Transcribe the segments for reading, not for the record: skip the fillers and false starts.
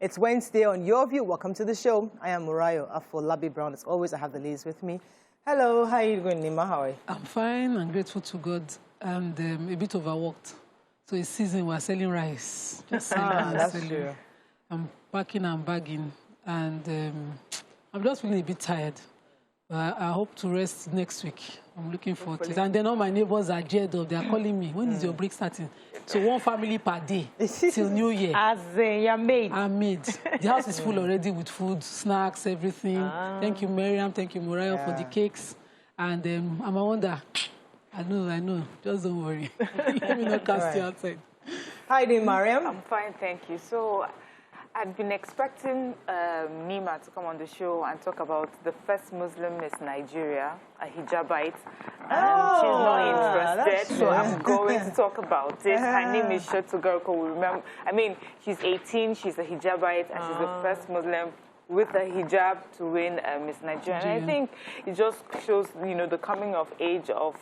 It's Wednesday on YourView. Welcome to the show. I am Murayo Afolabi Brown. As always, I have the ladies with me. Hello, how are you doing, Nima? How are you? I'm fine and grateful to God, and a bit overworked. So it's season, we're selling rice. Just selling that's true. I'm packing and bagging, and I'm just feeling a bit tired. But I hope to rest next week. I'm looking forward to it. And then all my neighbors are geared up. They are calling me. When is your break starting? So one family per day till New Year. As your maid. I'm maid. The house is full already with food, snacks, everything. Thank you, Miriam. Thank you, Muriel, for the cakes. And I'm a wonder. I know. Just don't worry. Let me not cast you outside. How are you doing, Mariam? I'm fine, thank you. So I'd been expecting Nima to come on the show and talk about the first Muslim Miss Nigeria, a hijabite, and she's not interested, so I'm going to talk about it. Her name is Shotugarko. Remember, I mean, she's 18, she's a hijabite, and she's the first Muslim with a hijab to win Miss Nigeria. And I think it just shows, the coming of age of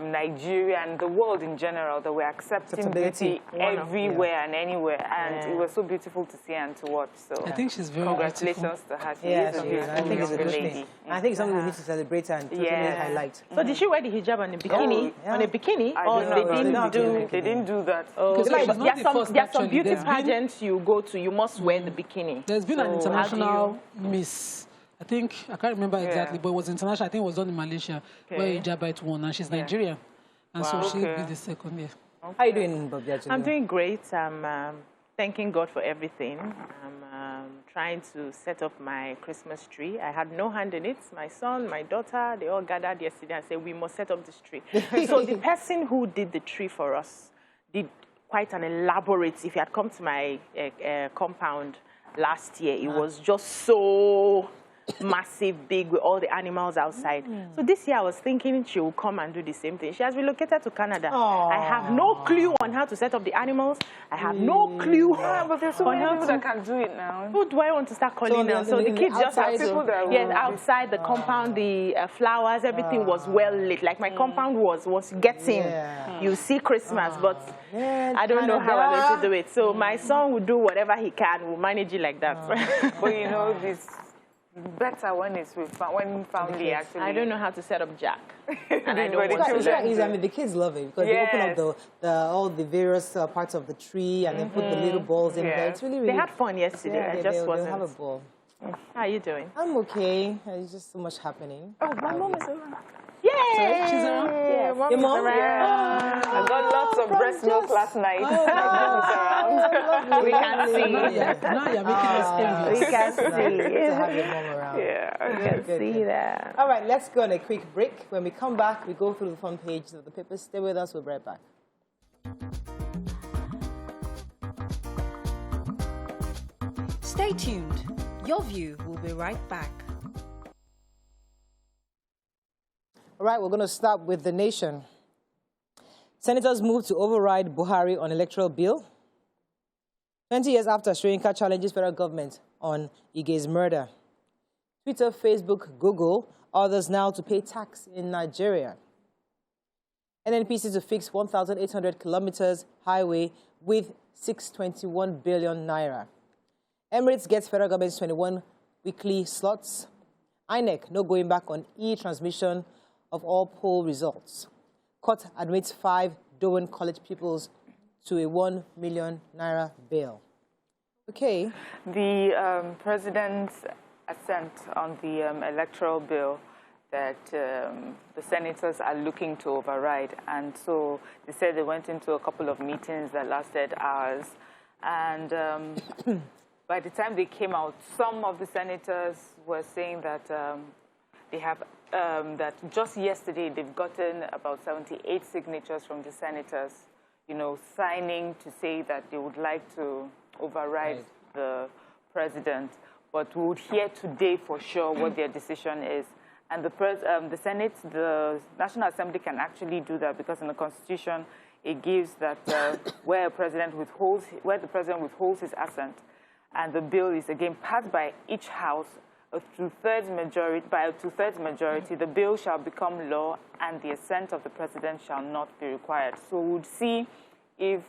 Nigeria and the world in general, that we're accepting beauty everywhere and anywhere, and it was so beautiful to see and to watch. So I think she's very congratulations to her. She is a beautiful I think it's a good lady. thing. I think it's something we need to celebrate and totally highlight. So did she wear the hijab and the bikini? On a bikini? Or They didn't do that. Oh, there are some beauty pageants you go to, you must wear the bikini. There's been an international Miss. I can't remember exactly, but it was international. I think it was done in Malaysia, where hijabite won, and she's Nigerian. And so she'll be the second year. How are you doing, Bob? I'm doing great. I'm thanking God for everything. I'm trying to set up my Christmas tree. I had no hand in it. My son, my daughter, they all gathered yesterday and said, we must set up this tree. So the person who did the tree for us did quite an elaborate, if you had come to my compound last year, it was just so massive, big, with all the animals outside. So this year I was thinking she will come and do the same thing. She has relocated to Canada. I have no clue on how to set up the animals. I have no clue but there's so many people that can do it now. Who do I want to start calling now? So the kids just have to, outside the compound, the flowers, everything was well lit. Like my compound was getting, you see Christmas, but I don't know how I'm going to do it. So my son will do whatever he can. We'll manage it like that. But this better when it's with family actually. I don't know how to set up Jack, and I don't want to. It's not easy. I mean, the kids love it because they open up all the various parts of the tree and then put the little balls in there. It's really. They had fun yesterday. Yeah, I just wasn't. They'll have a ball. How are you doing? I'm okay. There's just so much happening. Oh, my mom is around. Yay! Sorry? She's around? Yeah, Your mom? Yeah. I got lots of breast milk last night. We can see. Now you're making us envious. We can see. To have your mom around. Yeah, We can see that. All right, let's go on a quick break. When we come back, we go through the front pages of the papers. Stay with us. We'll be right back. Stay tuned. Your View will be right back. All right, we're going to start with The Nation. Senators move to override Buhari on electoral bill. 20 years after Soyinka challenges federal government on Ige's murder. Twitter, Facebook, Google, others now to pay tax in Nigeria. NNPC to fix 1,800 kilometers highway with 621 billion naira. Emirates gets federal government's 21 weekly slots. INEC no going back on e-transmission of all poll results. Court admits 5 Dowen College pupils to a 1 million naira bail. Okay. The president's assent on the electoral bill that the senators are looking to override. And so they said they went into a couple of meetings that lasted hours. And by the time they came out, some of the senators were saying that they have that just yesterday they've gotten about 78 signatures from the senators, signing to say that they would like to override the president. But we would hear today for sure what their decision is. And the Senate, the National Assembly can actually do that because in the Constitution it gives that where the president withholds his assent, and the bill is again passed by each house by a two-thirds majority, the bill shall become law and the assent of the president shall not be required. So we would see if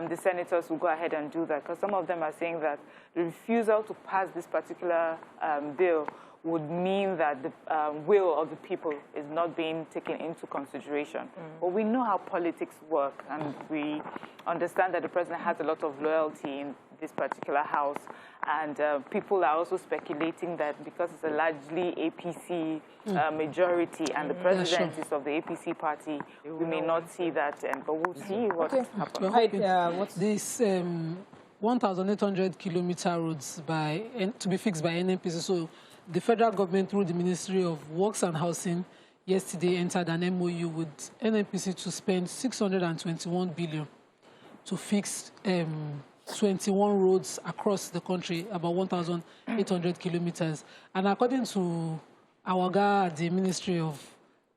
the senators will go ahead and do that, because some of them are saying that the refusal to pass this particular bill would mean that the will of the people is not being taken into consideration. But we know how politics work, and we understand that the president has a lot of loyalty in this particular house. And people are also speculating that because it's a largely APC majority and the president is of the APC party, we may not see that. But we'll see what happens. What's this 1,800-kilometer roads to be fixed by NNPC? So the federal government, through the Ministry of Works and Housing, yesterday entered an MOU with NNPC to spend 621 billion to fix 21 roads across the country, about 1,800 kilometers. And according to our guy at the Ministry of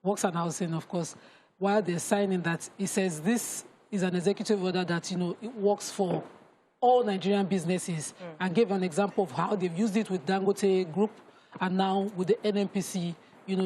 Works and Housing, of course, while they're signing that, it says this is an executive order that, it works for all Nigerian businesses, and gave an example of how they've used it with Dangote Group and now with the NNPC,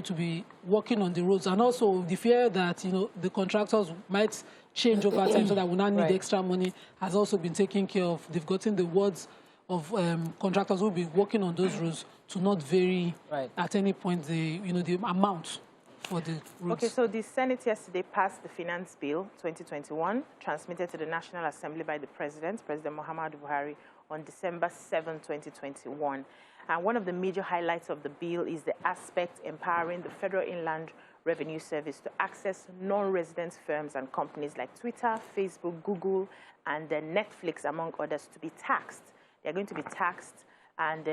to be working on the roads. And also the fear that, the contractors might change over time so that we now need extra money has also been taken care of. They've gotten the words of contractors who will be working on those roads to not vary at any point the amount for the roads. Okay, so the Senate yesterday passed the Finance Bill 2021, transmitted to the National Assembly by the President Muhammadu Buhari, on December 7, 2021. And one of the major highlights of the bill is the aspect empowering the Federal Inland Revenue Service to access non-resident firms and companies like Twitter, Facebook, Google, and Netflix, among others, to be taxed. They're going to be taxed and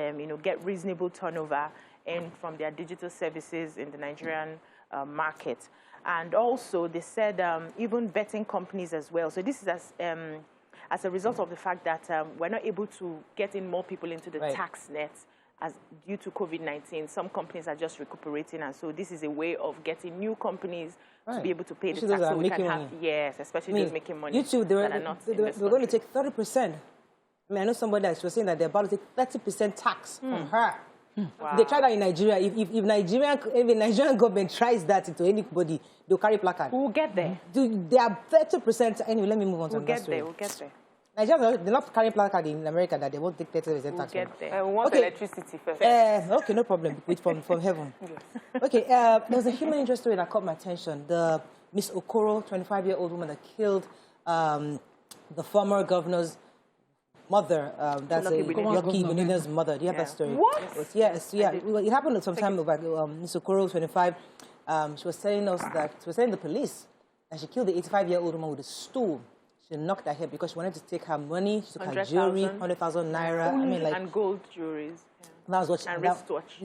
get reasonable turnover in from their digital services in the Nigerian market. And also, they said even betting companies as well. So this is as a result of the fact that we're not able to get in more people into the tax net due to COVID-19. Some companies are just recuperating, and so this is a way of getting new companies to be able to pay the tax. So we can have, especially those making money. YouTube, they're going to take 30%. I know somebody that was saying that they're about to take 30% tax from her. Wow. They try that in Nigeria. If the Nigerian government tries that to anybody, they'll carry placard. We'll get there. They are 30%. Anyway, let me move on to that story. We'll get there. Nigerians, they're not carrying placard in America that they won't take 30% tax. We'll get there. We want electricity first. Okay, no problem. Wait from heaven. Okay, there was a human interest story that caught my attention. The Miss Okoro, 25-year-old woman that killed the former governor's mother. That's Lucky Benina's mother. Do you have that story? What? Yes, yeah. It happened sometime ago. Miss Okoro, 25. She was telling us that she was telling the police that she killed the 85-year-old woman with a stool. She knocked her head because she wanted to take her money. She took her jewelry, 100,000 naira. And gold jewelries. That was what and wristwatch.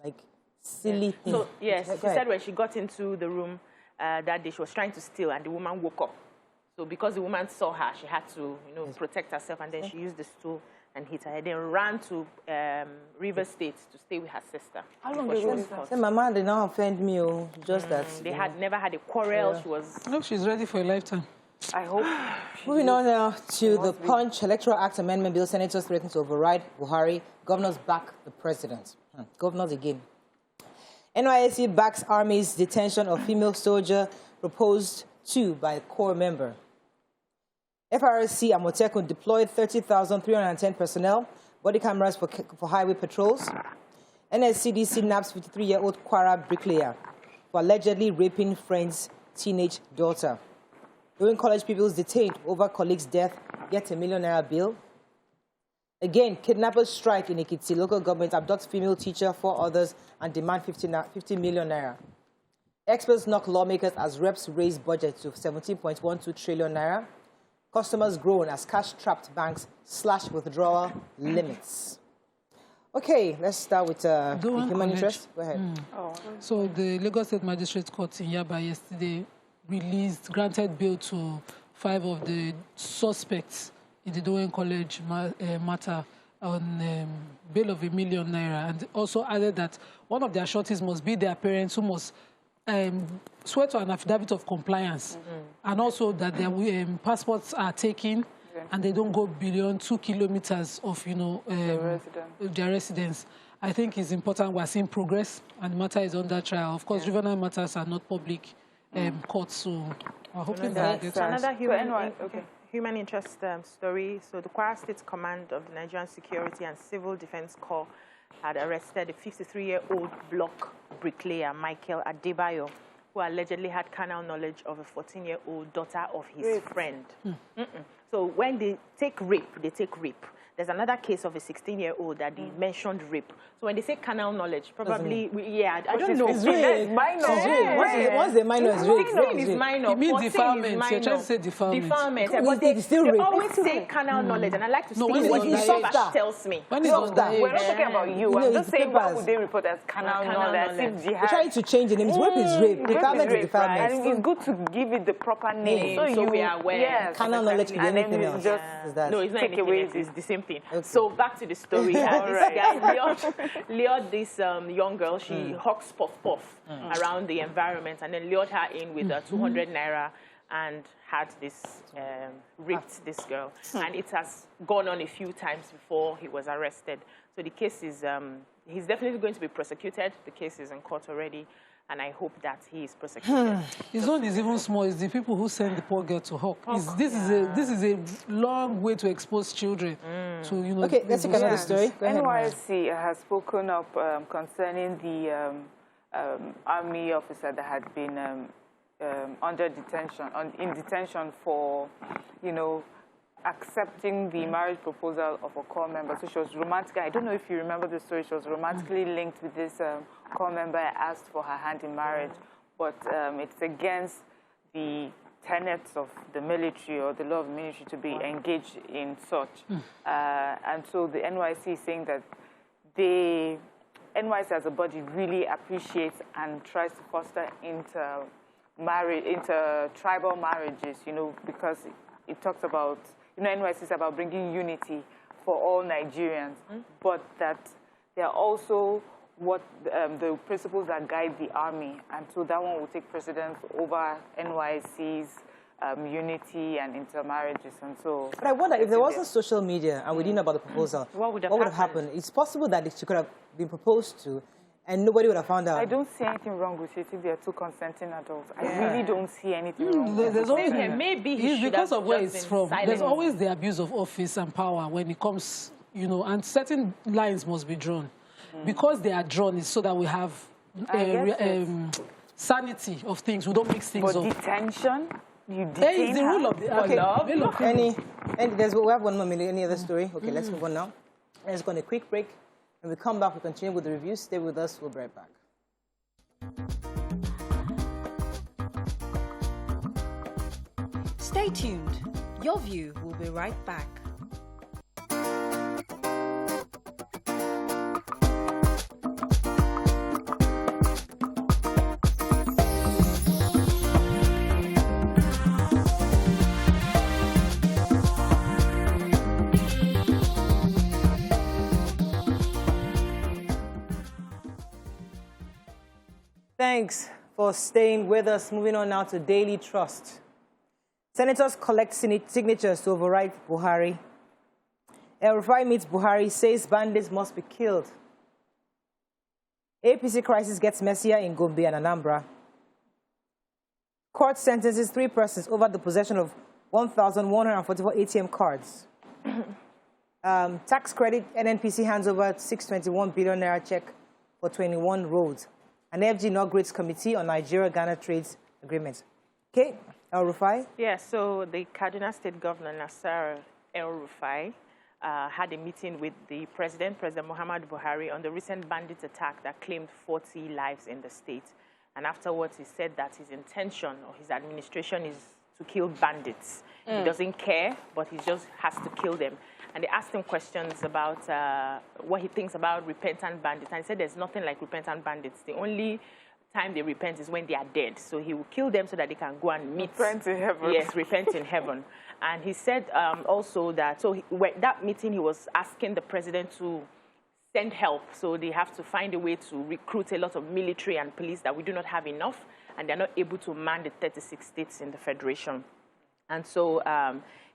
Like silly things. So yes, she said when she got into the room that day, she was trying to steal, and the woman woke up. So because the woman saw her, she had to, protect herself, and then she used the stool and hit her head. Then ran to River State to stay with her sister. How long did you say? My mom did not offend me, just that. They had never had a quarrel. She was. No, she's ready for a lifetime. I hope. Moving on now to the Punch Electoral Act Amendment Bill. Senators threaten to override Buhari. Governors back the president. Governors again. NYSC backs Army's detention of female soldier proposed to by core member. FRSC Amotekun deployed 30,310 personnel, body cameras for highway patrols. NSCDC naps 53-year-old Kwara bricklayer for allegedly raping friend's teenage daughter. During college pupils detained over colleague's death, get a $1 million bill. Again, kidnappers strike in Ekiti. Local government abducts female teacher, 4 others, and demand 50 million naira. Experts knock lawmakers as reps raise budget to 17.12 trillion naira. Customers groan as cash-trapped banks slash withdrawal limits. Okay, let's start with human interest. Go ahead. So the Lagos State Magistrate Court in Yaba yesterday granted bail to 5 of the suspects in the Dowen College matter on bail of $1 million naira, and also added that one of their shorties must be their parents, who must swear to an affidavit of compliance, and also that their passports are taken and they don't go beyond 2 kilometers of their residence. I think it's important. We're seeing progress, and the matter is under trial. Of course, juvenile matters are not public courts, so we're hoping that another human human interest story. So the Kwara State Command of the Nigerian Security and Civil Defense Corps had arrested a 53-year-old block bricklayer, Michael Adebayo, who allegedly had carnal knowledge of a 14-year-old daughter of his friend. So when they take rape, they take rape. There's another case of a 16-year-old that they mentioned rape. So when they say carnal knowledge, probably, I don't know. It's really minor. Once the minor is rape, 16 is minor. You mean 14 defilement. is minor. You're trying to say defilement. But they always say carnal knowledge, and I like to stick with what Dispatch tells me. When it's underage. We're not talking about you. I'm just saying, what would they report as carnal knowledge? They're trying to change the name. Rape is rape. Defilement is defilement. And it's good to give it the proper name. So we are aware. Yes, carnal knowledge could be anything else. No, it's not anything else. It's the same thing. Okay. So back to the story. This guy, lured this young girl. She hawks puff around the environment, and then lured her in with 200 naira and had this raped this girl. And it has gone on a few times before he was arrested. So the case is he's definitely going to be prosecuted. The case is in court already. And I hope that he is prosecuted. His own is even small. It's the people who send the poor girl to hawk. This is a long way to expose children to, you know. Okay, let's take another story. Go ahead, NYSC has spoken up concerning the army officer that had been under detention, in detention for, you know, accepting the marriage proposal of a corps member. So she was romantic. I don't know if you remember the story. She was romantically linked with this corps member. Asked for her hand in marriage, but it's against the tenets of the military or the law of the military to be engaged in such. And so the NYC is saying that NYC as a body really appreciates and tries to foster inter-tribal marriages, you know, because it talks about, you know, NYC is about bringing unity for all Nigerians, but that there are also the principles that guide the army, and so that one will take precedence over NYC's unity and intermarriages, and so. But I wonder if there wasn't social media and we didn't know about the proposal, what would have happened? It's possible that she could have been proposed to, and nobody would have found out. I don't see anything wrong with it if they are two consenting adults. I really don't see anything wrong with it. There's always maybe because of where it's from. There's always the abuse of office and power when it comes, you know, and certain lines must be drawn. Because they are drawn, it's so that we have sanity of things. We don't mix things up. But detention? You detain it's the rule of the we have 1 more minute. Any other story? Okay, let's move on now. Let's go on a quick break. When we come back, we'll continue with the review. Stay with us. We'll be right back. Stay tuned. Your View will be right back. Thanks for staying with us. Moving on now to Daily Trust. Senators collect signatures to override Buhari. El-Rufai meets Buhari, says bandits must be killed. APC crisis gets messier in Gombe and Anambra. Court sentences 3 persons over the possession of 1,144 ATM cards. Tax credit, NNPC hands over 621 billion naira check for 21 roads. An FG inaugurates committee on Nigeria-Ghana trade agreement. Okay, El-Rufai? Yeah, so the Kaduna State Governor, Nasser El-Rufai, had a meeting with the President Muhammadu Buhari, on the recent bandit attack that claimed 40 lives in the state. And afterwards, he said that his intention or his administration is to kill bandits. He doesn't care, but he just has to kill them. And they asked him questions about what he thinks about repentant bandits. And he said there's nothing like repentant bandits. The only time they repent is when they are dead. So he will kill them so that they can go and meet. Repent in heaven. Yes, repent in heaven. And he said also that, that meeting, he was asking the president to send help. So they have to find a way to recruit a lot of military and police that we do not have enough. And they're not able to man the 36 states in the federation. And so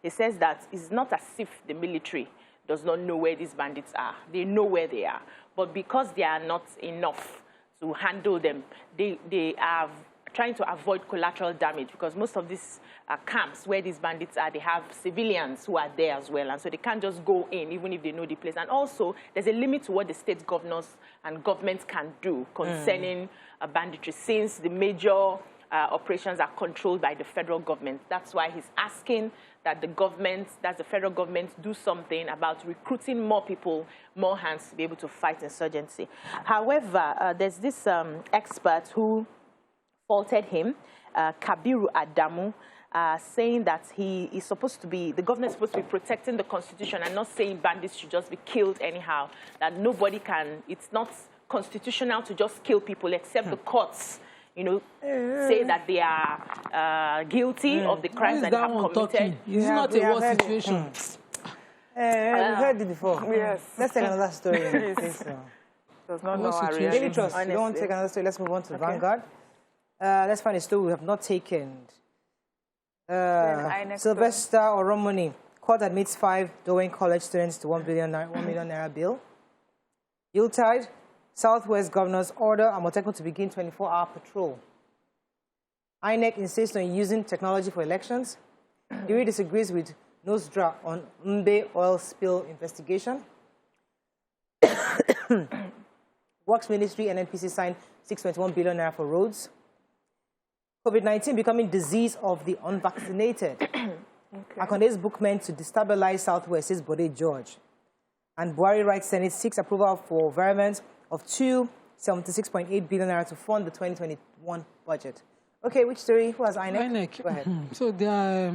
he says that it's not as if the military does not know where these bandits are. They know where they are. But because they are not enough to handle them, they have trying to avoid collateral damage because most of these camps where these bandits are, they have civilians who are there as well. And so they can't just go in even if they know the place. And also, there's a limit to what the state governors and governments can do concerning banditry since the major operations are controlled by the federal government. That's why he's asking that the government, that's the federal government, do something about recruiting more people, more hands to be able to fight insurgency. However, there's this expert who faulted him, Kabiru Adamu, saying that he is supposed to be, the government is supposed to be protecting the constitution and not saying bandits should just be killed anyhow, that nobody can, it's not constitutional to just kill people except the courts, you know, say that they are guilty of the crimes that they have committed. It's not a war situation. We've heard it before. Yes. Let's take another story. Does not know our Daily reality. Trust, you don't want to take another story. Let's move on to Vanguard. Let's find a story we have not taken. Sylvester Oromoni, court admits 5 Dowen College students to 1 million naira bill. Yuletide, Southwest Governor's order Amotekun to begin 24-hour patrol. INEC insists on using technology for elections. Diri disagrees with Nosdra on Mbe oil spill investigation. Works Ministry and NPC signed 6.1 billion naira for roads. COVID-19 becoming disease of the unvaccinated. Akonde's book meant to destabilize Southwest, says Bode George. And Buhari writes Senate seeks approval for variance of 276.8 billion naira to fund the 2021 budget. Okay, which story? Who has INEC? INEC. Go ahead. So the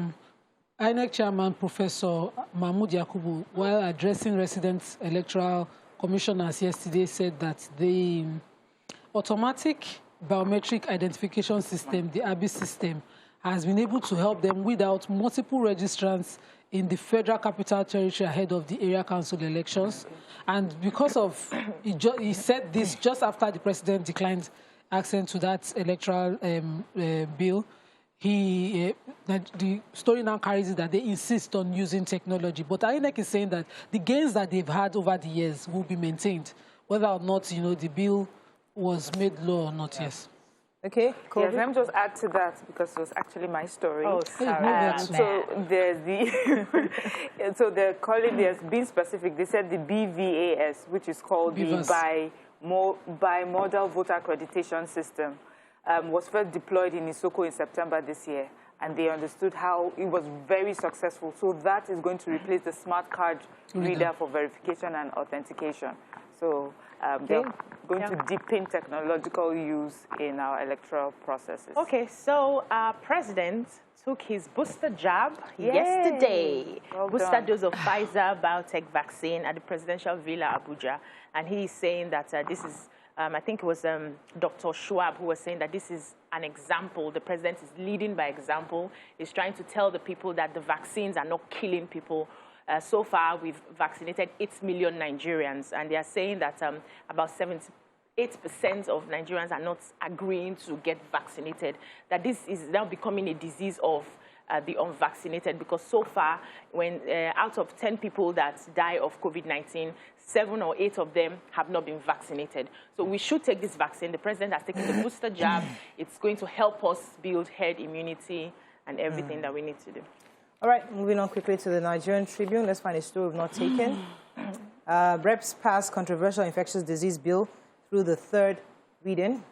INEC chairman, Professor Mahmoud Yakubu, while addressing resident electoral commissioners yesterday, said that the automatic biometric identification system, the ABI system, has been able to help them weed out multiple registrants in the Federal Capital Territory ahead of the area council elections. And because of, he said this just after the president declined accent to that electoral bill, the story now carries it that they insist on using technology. But INEC is saying that the gains that they've had over the years will be maintained, whether or not, you know, the bill was made law or not, yes. Okay, cool. Yes, let me just add to that because it was actually my story. Oh, sorry. So there's the, so they're calling, there's being specific, they said the BVAS, which is called BVAS. the Bimodal Voter Accreditation System, was first deployed in Isoko in September this year. And they understood how it was very successful. So that is going to replace the smart card reader for verification and authentication. So they're going to deepen technological use in our electoral processes. Okay, so our president took his booster jab yesterday. Well booster done. dose of Pfizer BioNTech vaccine at the presidential villa, Abuja. And he's saying that this is, I think it was Dr. Schwab who was saying that this is an example. The president is leading by example. He's trying to tell the people that the vaccines are not killing people. So far, we've vaccinated 8 million Nigerians, and they are saying that about 78% of Nigerians are not agreeing to get vaccinated, that this is now becoming a disease of the unvaccinated, because so far, when out of 10 people that die of COVID-19, 7 or 8 of them have not been vaccinated. So we should take this vaccine. The president has taken the booster jab. It's going to help us build herd immunity and everything that we need to do. All right, moving on quickly to the Nigerian Tribune. Let's find a story we've not taken. Reps passed controversial infectious disease bill through the 3rd reading.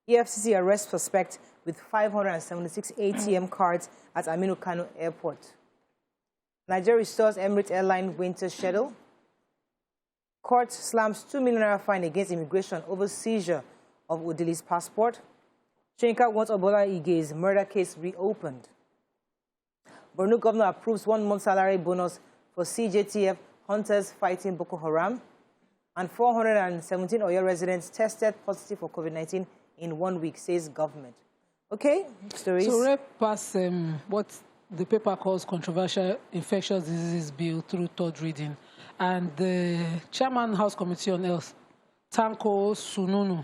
EFCC arrests suspect with 576 ATM cards at Aminu Kano Airport. Nigeria restores Emirates Airline winter schedule. Court slams 2 million naira fine against immigration over seizure of Udili's passport. Shenka wants Obola Ige's murder case reopened. Borno governor approves 1 month salary bonus for CJTF hunters fighting Boko Haram. And 417 Oyo residents tested positive for COVID-19 in 1 week, says government. Okay, stories. So Rep passed what the paper calls controversial infectious diseases bill through 3rd reading. And the chairman House Committee on Health, Tanko Sununu,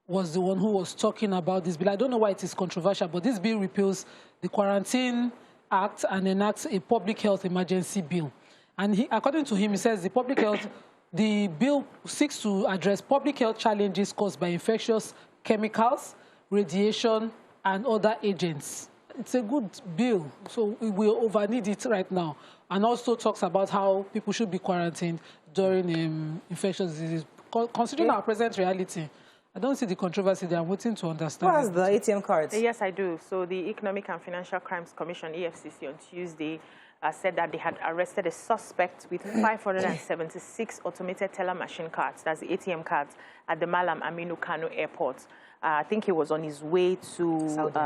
was the one who was talking about this bill. I don't know why it is controversial, but this bill repeals the Quarantine Act and enacts a public health emergency bill. And according to him, he says the bill seeks to address public health challenges caused by infectious chemicals, radiation, and other agents. It's a good bill, so we over need it right now. And also talks about how people should be quarantined during infectious disease. Considering our present reality, I don't see the controversy there. I'm waiting to understand. What is the ATM cards? Yes, I do. So the Economic and Financial Crimes Commission, EFCC, on Tuesday said that they had arrested a suspect with 576 automated teller machine cards, that's the ATM cards, at the Malam Aminu Kano Airport. I think he was on his way to... Saudi.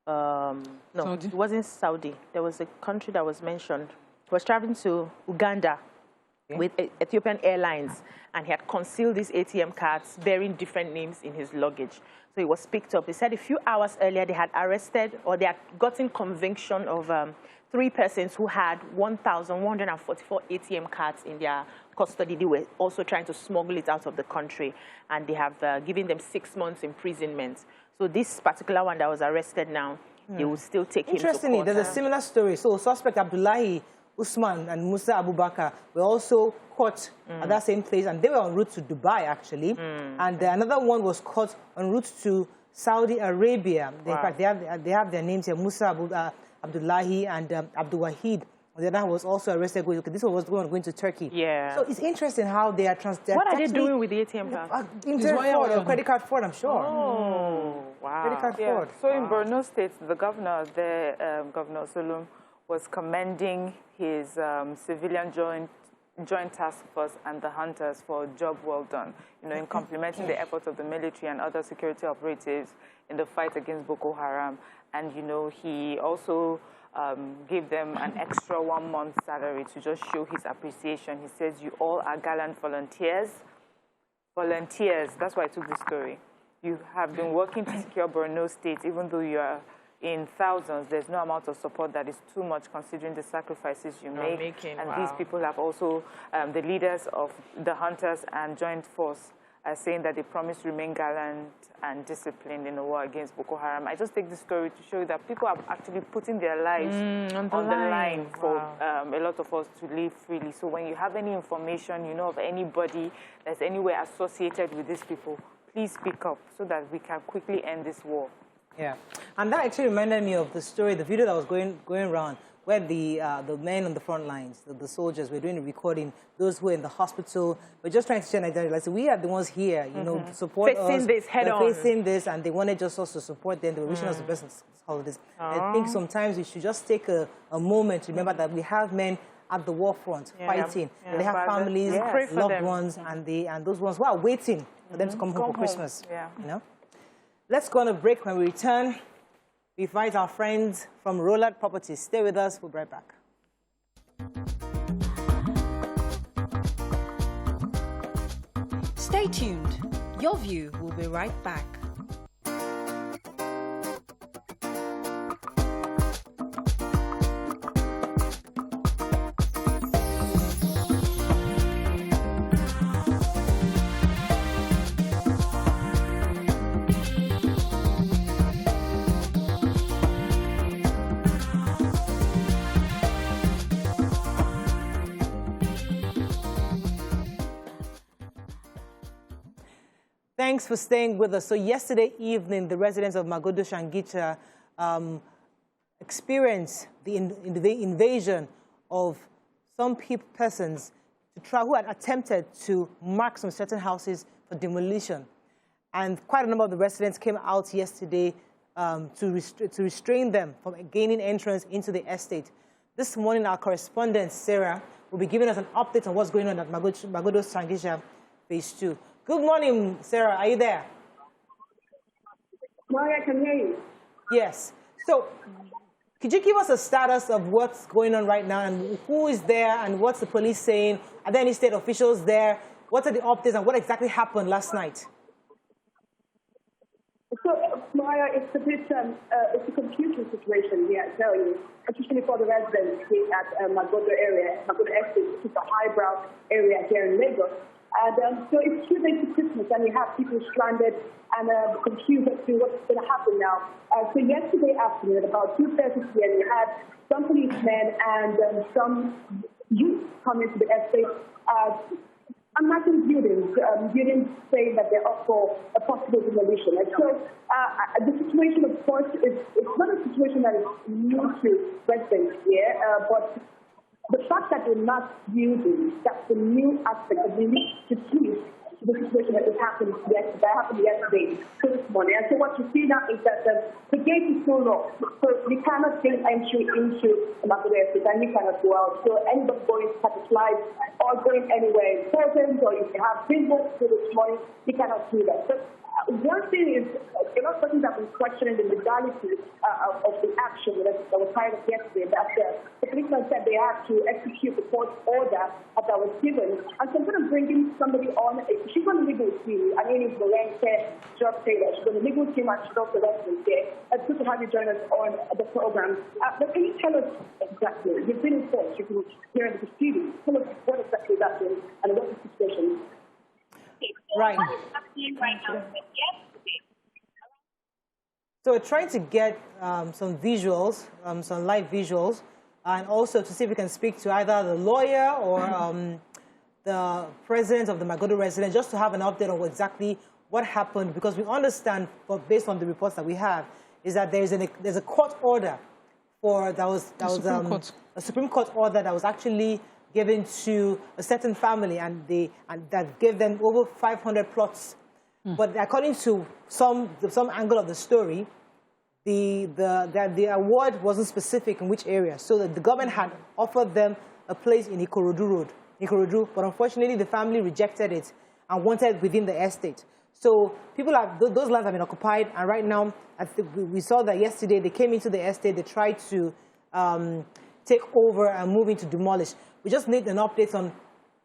No, Saudi? it wasn't Saudi. There was a country that was mentioned. He was traveling to Uganda with Ethiopian Airlines, and he had concealed these ATM cards bearing different names in his luggage. So he was picked up. They said a few hours earlier they had arrested, or they had gotten conviction of 3 persons who had 1,144 ATM cards in their custody. They were also trying to smuggle it out of the country, and they have given them 6 months imprisonment. So this particular one that was arrested now, they will still take him to court. Interestingly, there's a similar story. So suspect Abdullahi Usman and Musa Abubakar were also caught at that same place, and they were en route to Dubai, actually. And another one was caught en route to Saudi Arabia. In fact, they have their names here, Musa Abdullahi and Abdul Wahid. The other was also arrested. This one was the one going to Turkey. Yeah. So it's interesting how they are What are they doing with the ATM card? Internet fraud or credit card fraud, I'm sure. Oh, wow. Credit card fraud. So in Borno State, the governor there, Governor Solum, was commending his civilian joint task force and the hunters for a job well done, in complementing the efforts of the military and other security operatives in the fight against Boko Haram. And, he also gave them an extra 1 month salary to just show his appreciation. He says, you all are gallant volunteers. Volunteers, that's why I took this story. You have been working to secure Borno State, even though you are in thousands. There's no amount of support that is too much considering the sacrifices you make. And these people have also, the leaders of the hunters and joint force are saying that they promise to remain gallant and disciplined in the war against Boko Haram. I just take this story to show you that people are actually putting their lives on the line for a lot of us to live freely. So when you have any information, of anybody that's anywhere associated with these people, please speak up so that we can quickly end this war. Yeah, and that actually reminded me of the story, the video that was going around, where the men on the front lines, the soldiers, were doing the recording. Those who were in the hospital were just trying to share Nigeria. Like, so we are the ones here, support us. Facing this head on. Facing this, and they wanted just us to support them. They were wishing us the best holidays. I think sometimes we should just take a moment to remember that we have men at the war front fighting. They have families, loved ones, and those ones who are waiting for them to come home for Christmas. Let's go on a break. When we return, we invite our friends from Roland Properties. Stay with us. We'll be right back. Stay tuned. Your View will be right back. Thanks for staying with us. So yesterday evening, the residents of Magodo Shangicha experienced the invasion of some persons who had attempted to mark some certain houses for demolition. And quite a number of the residents came out yesterday to restrain them from gaining entrance into the estate. This morning, our correspondent, Sarah, will be giving us an update on what's going on at Magodo Shangicha Phase 2. Good morning, Sarah. Are you there? Well, I can hear you. Yes. So, could you give us a status of what's going on right now and who is there and what's the police saying? Are there any state officials there? What are the updates and what exactly happened last night? So, Maya, it's a bit, it's a confusing situation here, I tell you, especially for the residents here at Magodo area, Magodo Estate, which is a highbrow area here in Lagos. And so it's 2 days to Christmas, and you have people stranded and confused as to what's going to happen now. So yesterday afternoon, at about 2:30 p.m., you had some policemen and some youth come into the estate American buildings saying that they're up for a possible demolition. And so the situation, of course, it's not a situation that is new to residents here, but the fact that they're not building, that's the new aspect of the need to see the situation that happened yesterday to this morning. And so what you see now is that the gate is still locked. So you cannot gain entry into the Magodo estate and you cannot go out. So anybody going to catch a flight or going anywhere important, or if you have business to this morning, you cannot do that. But one thing is, a lot of persons have been questioning the legality of the action that was carried out yesterday, that the policeman said they had to execute the court order that was given. And so I'm going to bring in somebody on. She's on the legal team. Her name is Lorraine Job Taylor. She's on the legal team and she's also resident there. It's good to have you join us on the program. But can you tell us exactly, you've been in court, you've been here in the proceedings, tell us what exactly that is and what the situation is. Right. So we're trying to get some visuals, some live visuals, and also to see if we can speak to either the lawyer or the president of the Magodo residence, just to have an update on exactly what happened, because we understand, but based on the reports that we have, is that there's a court order for a Supreme Court order that was actually given to a certain family, and that gave them over 500 plots. But according to some angle of the story, the award wasn't specific in which area. So that the government had offered them a place in Ikorodu, but unfortunately the family rejected it and wanted within the estate. So those lands have been occupied, and right now, we saw that yesterday they came into the estate, they tried to take over and move into demolish. We just need an update from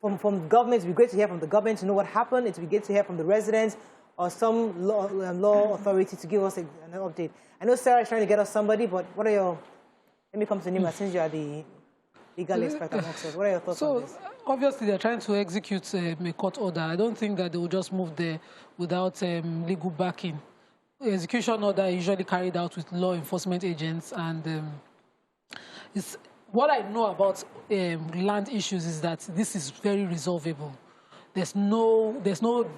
the government. It would be great to hear from the government to know what happened. It would be great to hear from the residents or some law authority to give us an update. I know Sarah is trying to get us somebody, but what are your... Let me come to Nima, since you are the legal expert amongst us. What are your thoughts on this? Obviously, they're trying to execute a court order. I don't think that they will just move there without legal backing. The execution order is usually carried out with law enforcement agents, and what I know about land issues is that this is very resolvable. There's no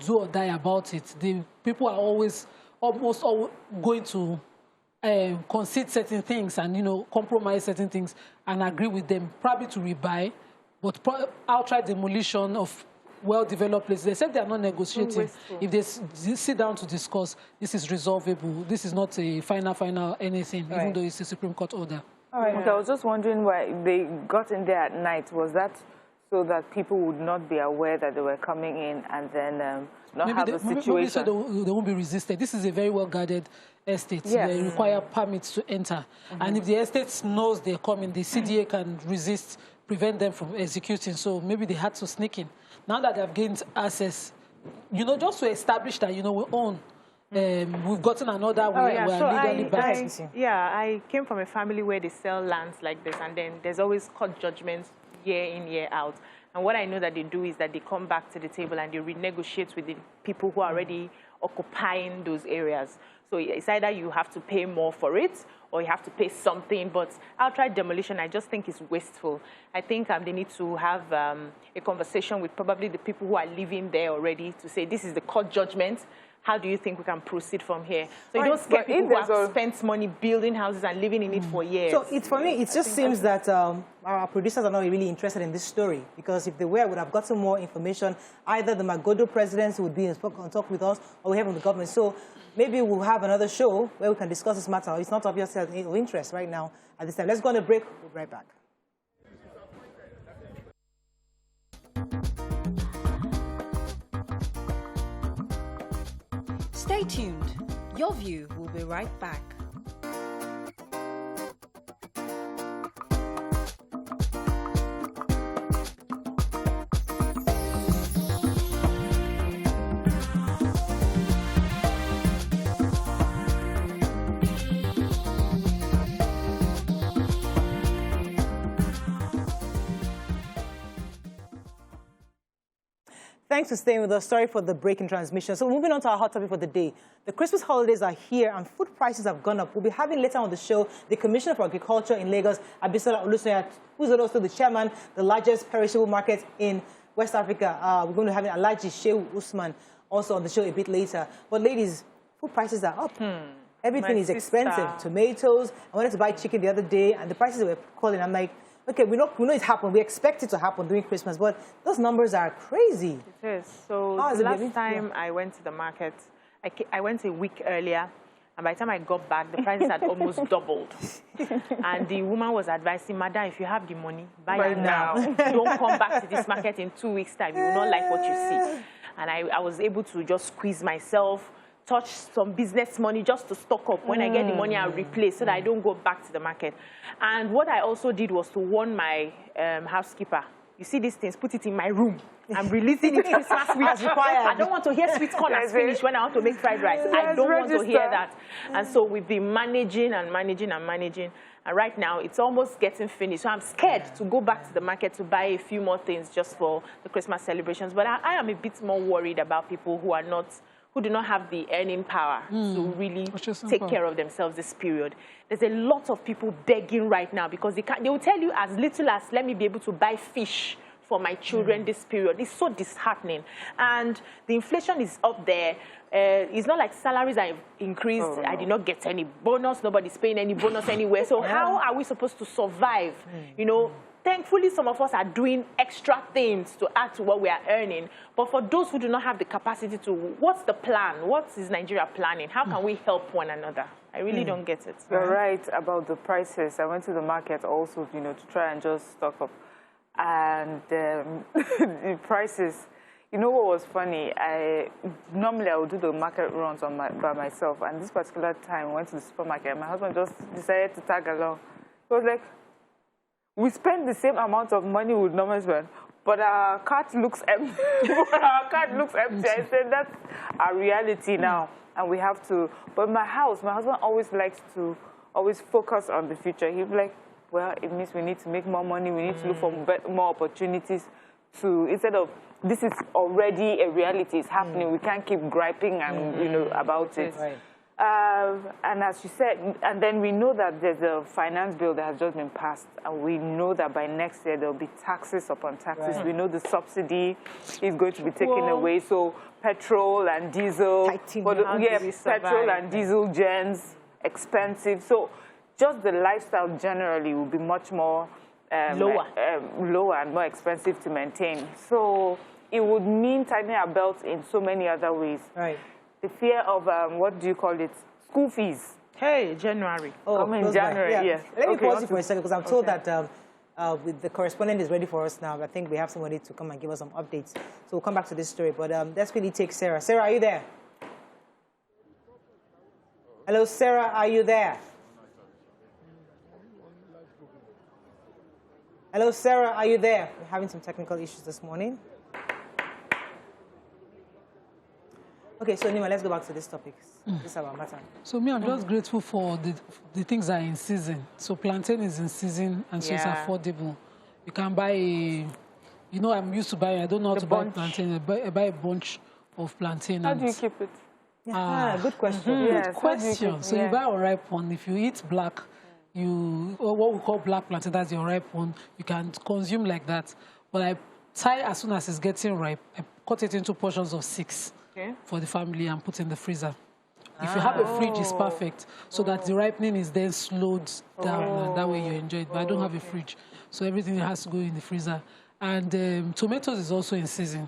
do or die about it. The people are almost going to concede certain things and compromise certain things and agree with them, probably to rebuy, but outright demolition of well-developed places. They said they are not negotiating. If they sit down to discuss, this is resolvable. This is not a final anything, right, even though it's a Supreme Court order. All right. I was just wondering why they got in there at night. Was that so that people would not be aware that they were coming in and then not have a situation? Maybe so they won't be resisted. This is a very well-guarded estate. Yes. They require permits to enter. And if the estate knows they're coming, the CDA can resist, prevent them from executing. So maybe they had to sneak in. Now that they've gained access, just to establish that, we own. We've gotten another way. We're legally backed. I came from a family where they sell lands like this, and then there's always court judgments year in, year out. And what I know that they do is that they come back to the table and they renegotiate with the people who are already occupying those areas. So it's either you have to pay more for it or you have to pay something. But outright demolition, I just think is wasteful. I think they need to have a conversation with probably the people who are living there already to say, this is the court judgment. How do you think we can proceed from here? So you don't scare people who have spent money building houses and living in it for years. So for me, it just seems that our producers are not really interested in this story, because if they were, would have gotten more information. Either the Magodo presidents would be on talk with us, or we have from the government. So maybe we'll have another show where we can discuss this matter. It's not obviously of interest right now at this time. Let's go on a break. We'll be right back. Stay tuned. Your View will be right back. Thanks for staying with us. Sorry for the break in transmission. So moving on to our hot topic for the day. The Christmas holidays are here and food prices have gone up. We'll be having later on the show the Commissioner for Agriculture in Lagos, Abisola Olusoya, who's also the chairman, the largest perishable market in West Africa. We're going to have Alhaji Shehu Usman also on the show a bit later. But ladies, food prices are up. Everything is expensive. Tomatoes. I wanted to buy chicken the other day, and the prices were calling. I'm like, okay, we know it's happened. We expect it to happen during Christmas, but those numbers are crazy. It is. So the last time I went to the market, I went a week earlier, and by the time I got back, the prices had almost doubled. And the woman was advising, Madam, if you have the money, buy it now. Don't come back to this market in 2 weeks' time. You will not like what you see. And I was able to just squeeze myself, touch some business money just to stock up. When I get the money, I'll replace so that I don't go back to the market. And what I also did was to warn my housekeeper, you see these things, put it in my room. I'm releasing it Christmas week. As required. I don't want to hear sweet corn as finished when I want to make fried rice. I don't want to hear that. And so we've been managing and managing and managing. And right now, it's almost getting finished. So I'm scared to go back to the market to buy a few more things just for the Christmas celebrations. But I am a bit more worried about people who do not have the earning power to really take care of themselves this period. There's a lot of people begging right now because they will tell you as little as, let me be able to buy fish for my children this period. It's so disheartening. And the inflation is up there. It's not like salaries are increased. Oh, no. I did not get any bonus. Nobody's paying any bonus anywhere. So how are we supposed to survive? You know, thankfully, some of us are doing extra things to add to what we are earning. But for those who do not have the capacity to, what's the plan? What is Nigeria planning? How can we help one another? I really don't get it. You're right about the prices. I went to the market also, you know, to try and just stock up. And the prices, you know what was funny? Normally I would do the market runs by myself. And this particular time, I went to the supermarket. My husband just decided to tag along. He was like, we spend the same amount of money we would normally spend, but our cart looks empty. I said, that's our reality now, and we have to. But my husband always likes to focus on the future. He'd be like, well, it means we need to make more money. We need to look for more opportunities to, instead of, this is already a reality. It's happening. We can't keep griping and, you know, about it. Right. And as you said, and then we know that there's a finance bill that has just been passed, and we know that by next year there'll be taxes upon taxes. Right. We know the subsidy is going to be taken away, so petrol and diesel, petrol and diesel gens, expensive. So just the lifestyle generally will be much more lower and more expensive to maintain. So it would mean tightening our belts in so many other ways. Right. The fear of, what do you call it, school fees. Hey, January. Oh, in January, yes. Let me pause you for a second, because I'm told that the correspondent is ready for us now. I think we have somebody to come and give us some updates. So we'll come back to this story, but let's really take Sarah. Sarah, are you there? Hello, Sarah, are you there? Hello, Sarah, are you there? We're having some technical issues this morning. Okay, so Nima, let's go back to this topic. This is our matter. So me, I'm just grateful for the things that are in season. So plantain is in season, and so it's affordable. You can buy you know, I'm used to buying, I don't know how to buy plantain. I buy a bunch of plantain. How do you keep it? Good question. Good question. So you buy a ripe one. If you eat black, what we call black plantain, that's your ripe one, you can consume like that. But I tie as soon as it's getting ripe, I cut it into portions of 6. For the family and put in the freezer. If you have a fridge, it's perfect, so that the ripening is then slowed down, and that way you enjoy it. But I don't have a fridge, so everything has to go in the freezer. And tomatoes is also in season.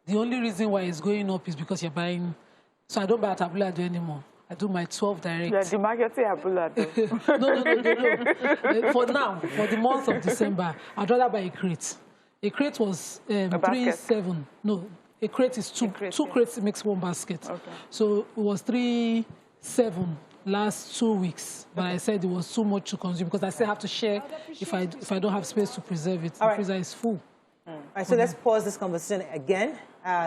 The only reason why it's going up is because you're buying. So I don't buy at Abulado anymore. I do my 12 direct. Yeah, the market is Abulado. No. For now, for the month of December, I'd rather buy a crate. A crate was 3.7. No. A crate is two crates makes one basket. Okay. So it was 3.7 last 2 weeks. But I said it was too much to consume because I still have to share if I don't have space to preserve it. The freezer is full. All right, so let's pause this conversation again.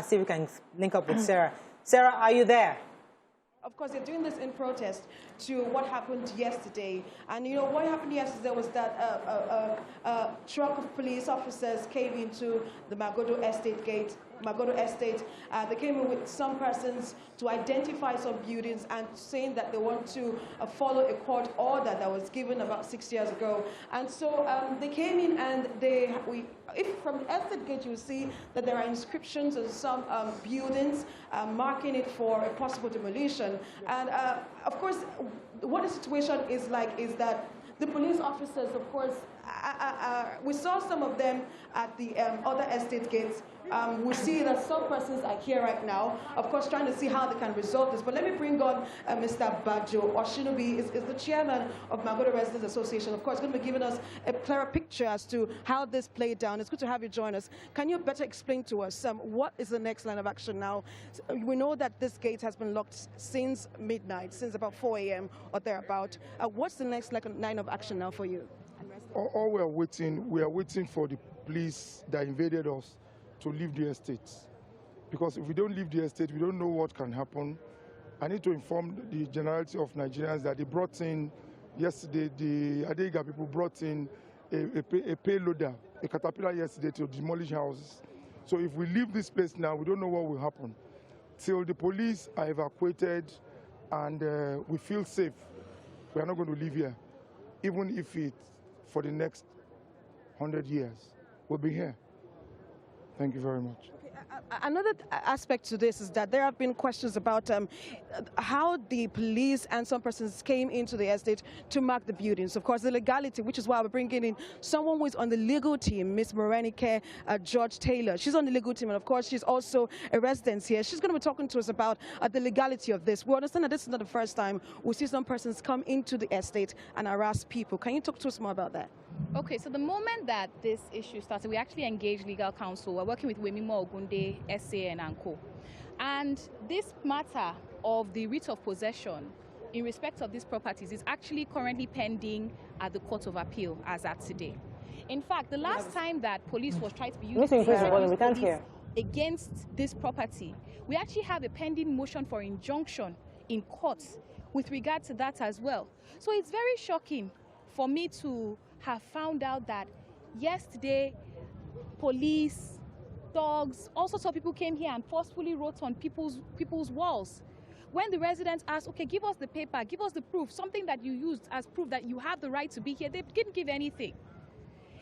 See if we can link up with Sarah. Sarah, are you there? Of course, they're doing this in protest to what happened yesterday. And, you know, what happened yesterday was that a truck of police officers came into the Magodo estate gate Magodo Estate. They came in with some persons to identify some buildings and saying that they want to follow a court order that was given about 6 years ago. And so they came in and if from the estate gate you will see that there are inscriptions on some buildings marking it for a possible demolition. And of course, what the situation is like is that the police officers, of course, we saw some of them at the other estate gates. We see that some persons are here right now, of course, trying to see how they can resolve this. But let me bring on Mr. Bajo Oshinobi, is the chairman of Magodo Residents Association. Of course, going to be giving us a clearer picture as to how this played down. It's good to have you join us. Can you better explain to us what is the next line of action now? We know that this gate has been locked since midnight, since about 4 a.m. or thereabout. What's the next line of action now for you? All we are waiting for the police that invaded us to leave the estate. Because if we don't leave the estate, we don't know what can happen. I need to inform the generality of Nigerians that they brought in, yesterday, the Adega people brought in a payloader, a caterpillar yesterday to demolish houses. So if we leave this place now, we don't know what will happen. Till the police are evacuated and we feel safe, we are not going to live here. Even if it's for the next 100 years, we'll be here. Thank you very much. Okay. Another aspect to this is that there have been questions about how the police and some persons came into the estate to mark the buildings. Of course, the legality, which is why we're bringing in someone who is on the legal team, Ms. Morenike George Taylor. She's on the legal team, and of course, she's also a resident here. She's going to be talking to us about the legality of this. We understand that this is not the first time we see some persons come into the estate and harass people. Can you talk to us more about that? Okay, so the moment that this issue started, we actually engaged legal counsel. We're working with Wemimo Ogunde, SAN and Co. And this matter of the writ of possession in respect of these properties is actually currently pending at the Court of Appeal as at today. In fact, the last time that police was trying to be used against this property, we actually have a pending motion for injunction in court with regard to that as well. So it's very shocking for me to have found out that yesterday police, dogs, all sorts of people came here and forcefully wrote on people's walls. When the residents asked, okay, give us the paper, give us the proof, something that you used as proof that you have the right to be here, they didn't give anything.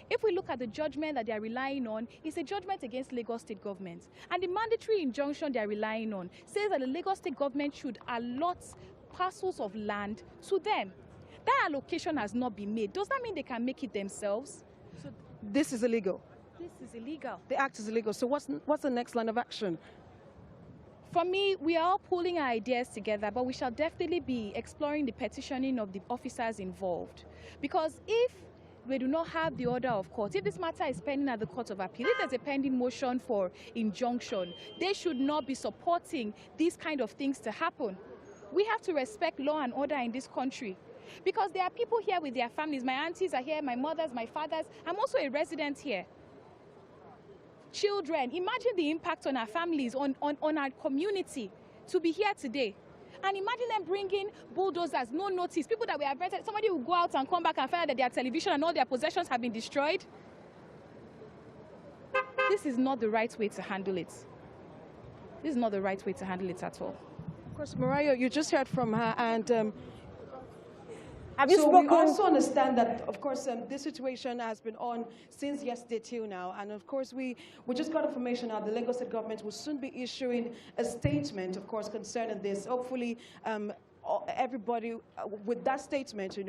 If we look at the judgment that they are relying on, it's a judgment against Lagos State government. And the mandatory injunction they are relying on says that the Lagos State government should allot parcels of land to them. That allocation has not been made. Does that mean they can make it themselves? So this is illegal? This is illegal. The act is illegal. So what's the next line of action? For me, we are all pulling our ideas together, but we shall definitely be exploring the petitioning of the officers involved. Because if we do not have the order of court, if this matter is pending at the Court of Appeal, if there's a pending motion for injunction, they should not be supporting these kind of things to happen. We have to respect law and order in this country. Because there are people here with their families. My aunties are here, my mothers, my fathers. I'm also a resident here. Children, imagine the impact on our families, on our community to be here today. And imagine them bringing bulldozers, no notice, people that were rented. Somebody will go out and come back and find out that their television and all their possessions have been destroyed. This is not the right way to handle it. This is not the right way to handle it at all. Of course, Mariah, you just heard from her, and have you spoken? We also understand that, of course, this situation has been on since yesterday till now. And, of course, we just got information now the Lagos State government will soon be issuing a statement, of course, concerning this. Hopefully, everybody, with that statement,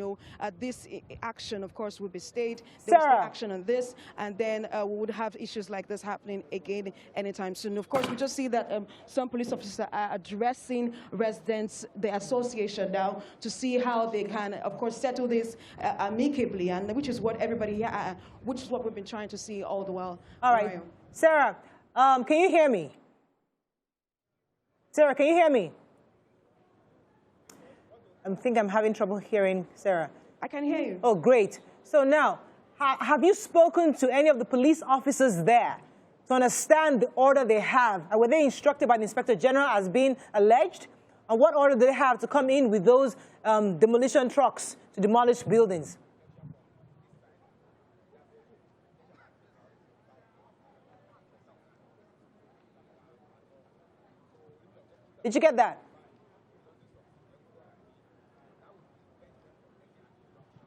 this action, of course, will be stayed. There will be action on this, and then we would have issues like this happening again anytime soon. Of course, we just see that some police officers are addressing residents, the association now, to see how they can, of course, settle this amicably, and which is what everybody, which is what we've been trying to see all the while. All right, Sarah, can you hear me? Sarah, can you hear me? I think I'm having trouble hearing Sarah. I can hear you. Oh, great. So now, have you spoken to any of the police officers there to understand the order they have? And were they instructed by the Inspector General as being alleged? And what order do they have to come in with those demolition trucks to demolish buildings? Did you get that?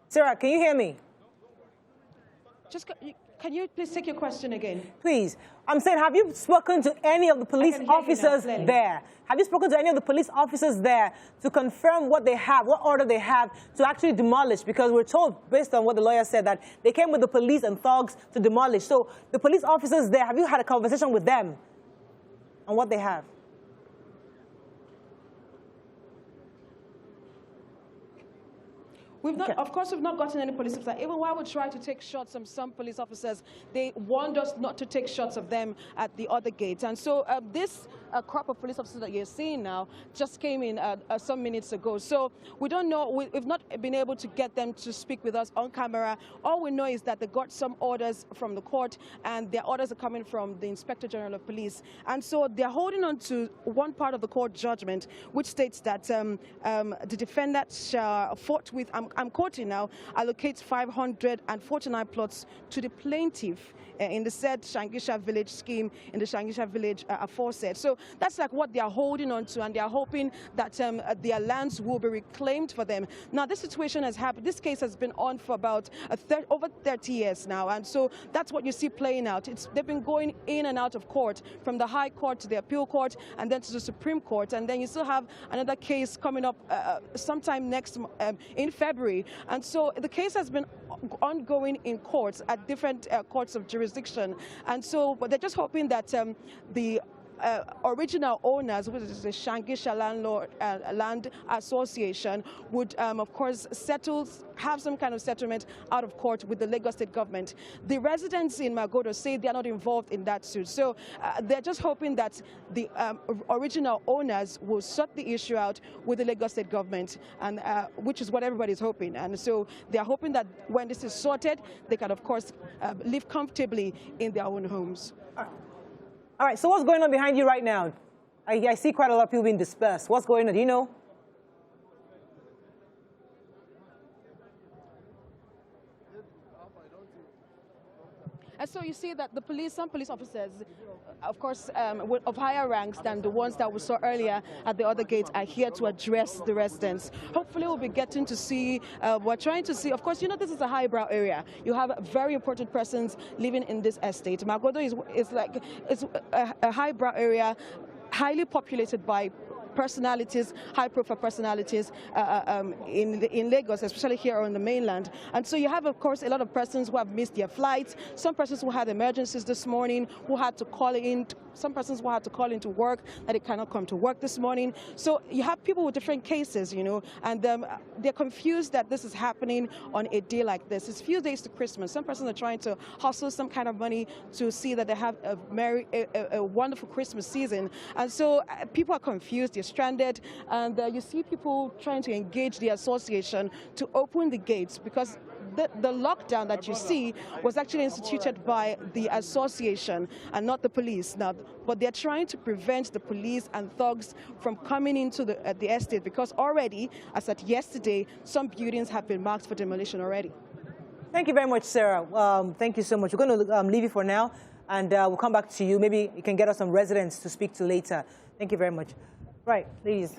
Sarah, can you hear me? Can you please take your question again? Please. I'm saying, have you spoken to any of the police officers there? Have you spoken to any of the police officers there to confirm what they have, what order they have to actually demolish? Because we're told, based on what the lawyer said, that they came with the police and thugs to demolish. So the police officers there, have you had a conversation with them on what they have? We've not, of course, we've not gotten any police officers. Even while we try to take shots of some police officers, they warned us not to take shots of them at the other gate. And so this crop of police officers that you're seeing now just came in some minutes ago. So we don't know, we've not been able to get them to speak with us on camera. All we know is that they got some orders from the court, and their orders are coming from the Inspector General of Police. And so they're holding on to one part of the court judgment, which states that the defendant shall forthwith, I'm quoting now, allocate 549 plots to the plaintiff in the said Shangisha village scheme, in the Shangisha village aforesaid. So that's like what they are holding on to, and they are hoping that their lands will be reclaimed for them. Now, this situation has happened. This case has been on for about over 30 years now, and so that's what you see playing out. They've been going in and out of court, from the High Court to the Appeal Court, and then to the Supreme Court, and then you still have another case coming up sometime next in February. And so the case has been ongoing in courts at different courts of jurisdiction, and so but they're just hoping that the original owners, which is the Shangisha Land Association, would, of course, have some kind of settlement out of court with the Lagos State government. The residents in Magodo say they are not involved in that suit. So they're just hoping that the original owners will sort the issue out with the Lagos State government, and which is what everybody's hoping. And so they're hoping that when this is sorted, they can, of course, live comfortably in their own homes. All right, so what's going on behind you right now? I see quite a lot of people being dispersed. What's going on? Do you know? And so you see that some police officers, of course, of higher ranks than the ones that we saw earlier at the other gate, are here to address the residents. Hopefully we'll be getting to see, we're trying to see, of course, you know, this is a highbrow area. You have very important persons living in this estate. Magodo is a highbrow area, highly populated by personalities, high-profile personalities in Lagos, especially here on the mainland. And so you have, of course, a lot of persons who have missed their flights, some persons who had emergencies this morning, who had to call in, some persons who had to call into work that they cannot come to work this morning. So you have people with different cases, you know, and they're confused that this is happening on a day like this. It's a few days to Christmas. Some persons are trying to hustle some kind of money to see that they have a wonderful Christmas season. And so people are confused, they're stranded, and you see people trying to engage the association to open the gates, because the lockdown that you see was actually instituted by the association and not the police now, but they're trying to prevent the police and thugs from coming into the estate, because already, as at yesterday, some buildings have been marked for demolition already. Thank you very much, Sarah. Thank you so much. We're going to leave you for now, and we'll come back to you. Maybe you can get us some residents to speak to later. Thank you very much. Right, ladies,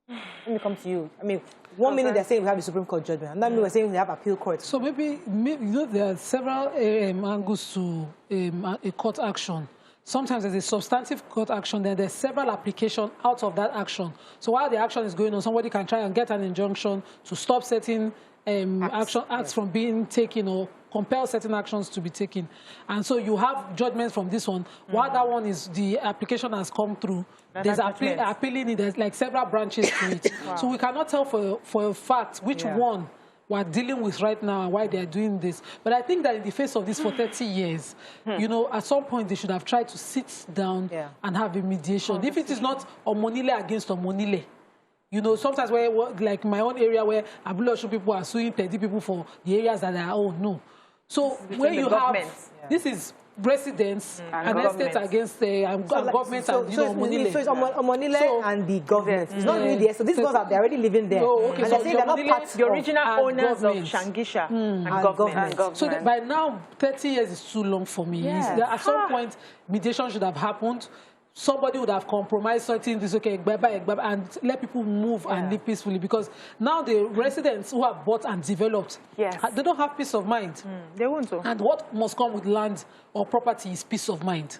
let me come to you. I mean, 1 minute they're saying we have a Supreme Court judgment, and then we're saying we have appeal courts. So maybe you know, there are several angles to a court action. Sometimes there's a substantive court action, then there's several applications out of that action. So while the action is going on, somebody can try and get an injunction to stop certain acts from being taken, or compel certain actions to be taken. And so you have judgments from this one. While that one is, the application has come through, there's appealing it, there's like several branches to it. Wow. So we cannot tell for a fact which one we're dealing with right now and why they're doing this. But I think that in the face of this for 30 years, you know, at some point they should have tried to sit down and have a mediation. If it is not Omonile against Omonile, you know, sometimes where, like my own area where Abuloshu people are suing 30 people for the areas that are own, no. So where you have, this is residents and estates against the government and, you know, Omonile. So it's Omonile and the government. It's not really the estate. These guys are already living there. Oh, okay. And So they're saying they're not part the original owners of Shangisha and government. So by now, 30 years is too long for me. At some point, mediation should have happened. somebody would have compromised something, this okay, and let people move and live peacefully, because now the residents who have bought and developed, they don't have peace of mind. They won't. And what must come with land or property is peace of mind.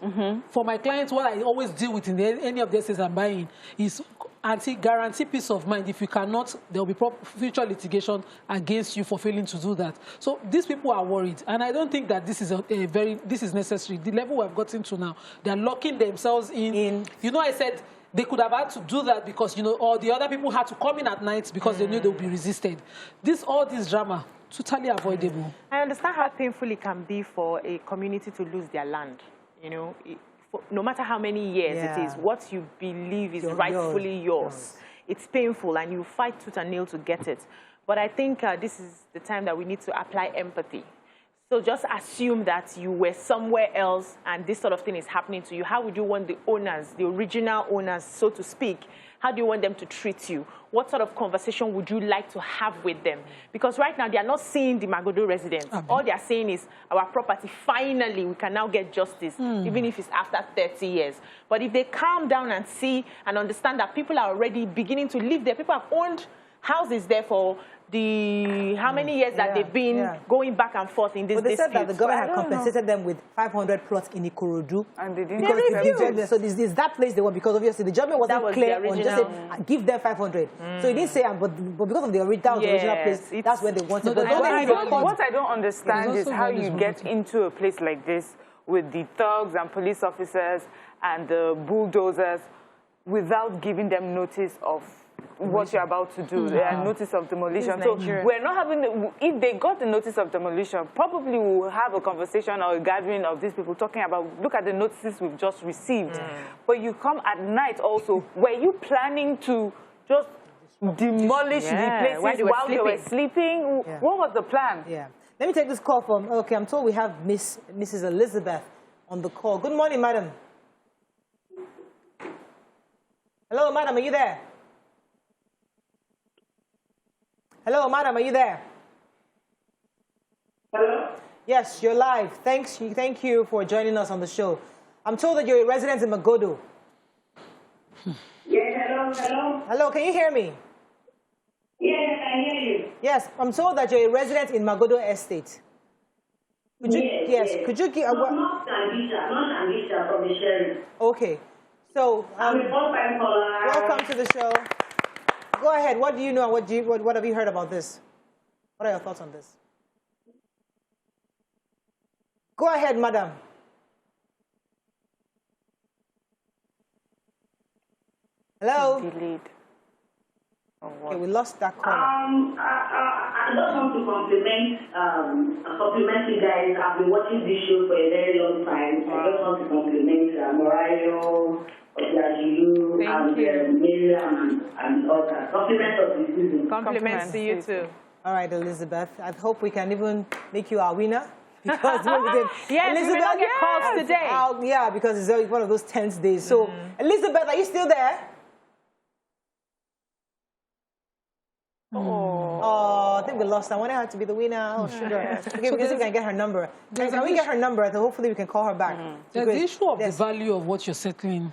For my clients, what I always deal with in any of the estates I'm buying is guarantee peace of mind. If you cannot, there will be future litigation against you for failing to do that. So these people are worried, and I don't think that this is this is necessary. The level we've gotten to now, they're locking themselves in. You know, I said they could have had to do that because, you know, or the other people had to come in at night because they knew they would be resisted. All this drama, totally avoidable. I understand how painful it can be for a community to lose their land. You know, no matter how many years it is, what you believe is rightfully yours. It's painful, and you fight tooth and nail to get it. But I think this is the time that we need to apply empathy. So just assume that you were somewhere else and this sort of thing is happening to you. How would you want the owners, the original owners, so to speak, how do you want them to treat you? What sort of conversation would you like to have with them? Because right now, they are not seeing the Magodo residents. All they are saying is, our property, finally, we can now get justice, even if it's after 30 years. But if they calm down and see and understand that people are already beginning to live there, people have owned houses there for how many years that they've been going back and forth in this dispute. But they said that the government had compensated them with 500 plots in Ikorodu. And they didn't because so this is that place they want, because obviously the judgment wasn't clear on just saying, give them 500. So it didn't say, but because of the original place, that's where they wanted. What I don't understand is how you get into a place like this with the thugs and police officers and the bulldozers without giving them notice of what you're about to do, notice of demolition. So we're not having, if they got the notice of demolition, probably we'll have a conversation or a gathering of these people talking about, look at the notices we've just received. But you come at night also. Were you planning to just demolish the places while they were sleeping? What was the plan? Let me take this call from, I'm told we have Mrs. Elizabeth on the call. Good morning, madam. Hello, madam, are you there? Hello, madam, are you there? Hello? Yes, you're live. Thank you for joining us on the show. I'm told that you're a resident in Magodo. Yeah, hello. Hello, can you hear me? Yes, I hear you. Yes, I'm told that you're a resident in Magodo Estate. Yes. Could you give... Not Angisha from the sheriff. Okay. So, I'm a first-time caller. welcome to the show. Go ahead. What do you know? What have you heard about this? What are your thoughts on this? Go ahead, madam. Hello? Okay, we lost that call. I just want to compliment you guys. I've been watching this show for a very long time. I just want to compliment Morayo, Ojajilu, and Miriam, and others. Compliments of the season. Compliments to you too. All right, Elizabeth. I hope we can even make you our winner. Because yes, Elizabeth, we don't get calls today. Because it's one of those tense days. So, Elizabeth, are you still there? Oh, I think we lost. I wanted her to be the winner. Oh, sugar. Okay, because we can get her number. Can we get her number? So hopefully we can call her back. There's the issue of the value of what you're settling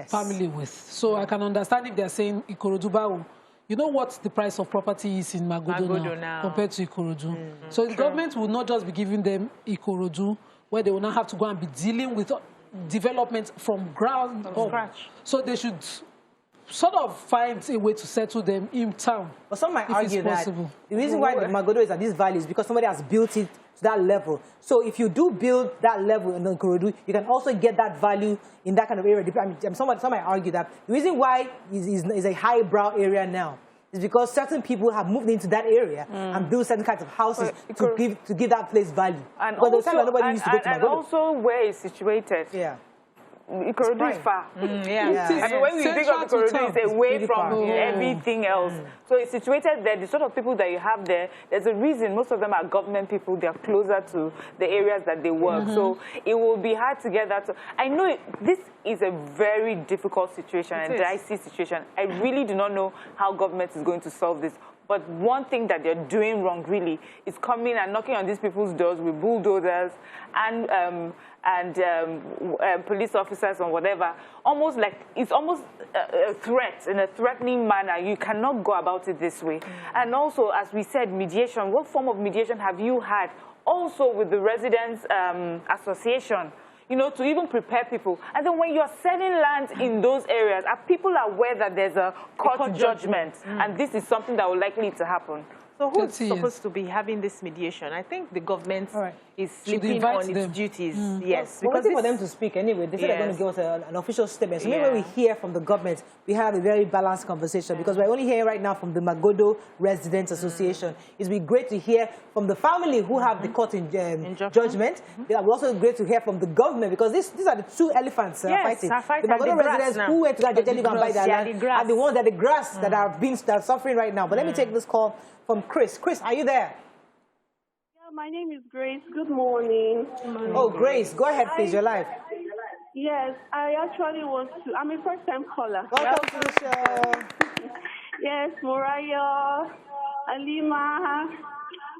family with. So I can understand if they're saying Ikorodu. You know what the price of property is in Magodo now compared to Ikorodu. So the government will not just be giving them Ikorodu, where they will not have to go and be dealing with development from ground up. So they should sort of find a way to settle them in town. But some might argue that the reason why the Magodo is at this value is because somebody has built it to that level. So if you do build that level in the Ikorodu, you can also get that value in that kind of area. I mean, some might argue that the reason why is a highbrow area now is because certain people have moved into that area and built certain kinds of houses to give that place value. And also where it's situated. Ikorodu is far. I mean, when you think of Ikorodu, it's away from everything else. So it's situated there. The sort of people that you have there, there's a reason. Most of them are government people. They're closer to the areas that they work. So it will be hard to get that. I know this is a very difficult situation, a dicey situation. I really do not know how government is going to solve this. But one thing that they're doing wrong, really, is coming and knocking on these people's doors with bulldozers and police officers or whatever. Almost like it's almost a threat, in a threatening manner. You cannot go about it this way. And also, as we said, mediation. What form of mediation have you had? Also with the residents' association, you know, to even prepare people. And then when you're selling land in those areas, are people aware that there's a court judgment? And this is something that will likely to happen. So who's supposed to be having this mediation? I think the government is sleeping on its duties. Yes. We're waiting for them to speak anyway. They said they're going to give us an official statement. So maybe when we hear from the government, we have a very balanced conversation because we're only hearing right now from the Magodo Residents Association. It would be great to hear from the family who have the court in judgment. It would also be great to hear from the government because these are the two elephants fighting. The Magodo residents who went to that and buy their land are the ones that the grass that are suffering right now. But let me take this call from Chris. Chris, are you there? Yeah, my name is Grace. Good morning. Oh, Grace, go ahead, please. You're live. Yes, I actually want to. I'm a first-time caller. Welcome to the show. Yes, Moraya, Alima.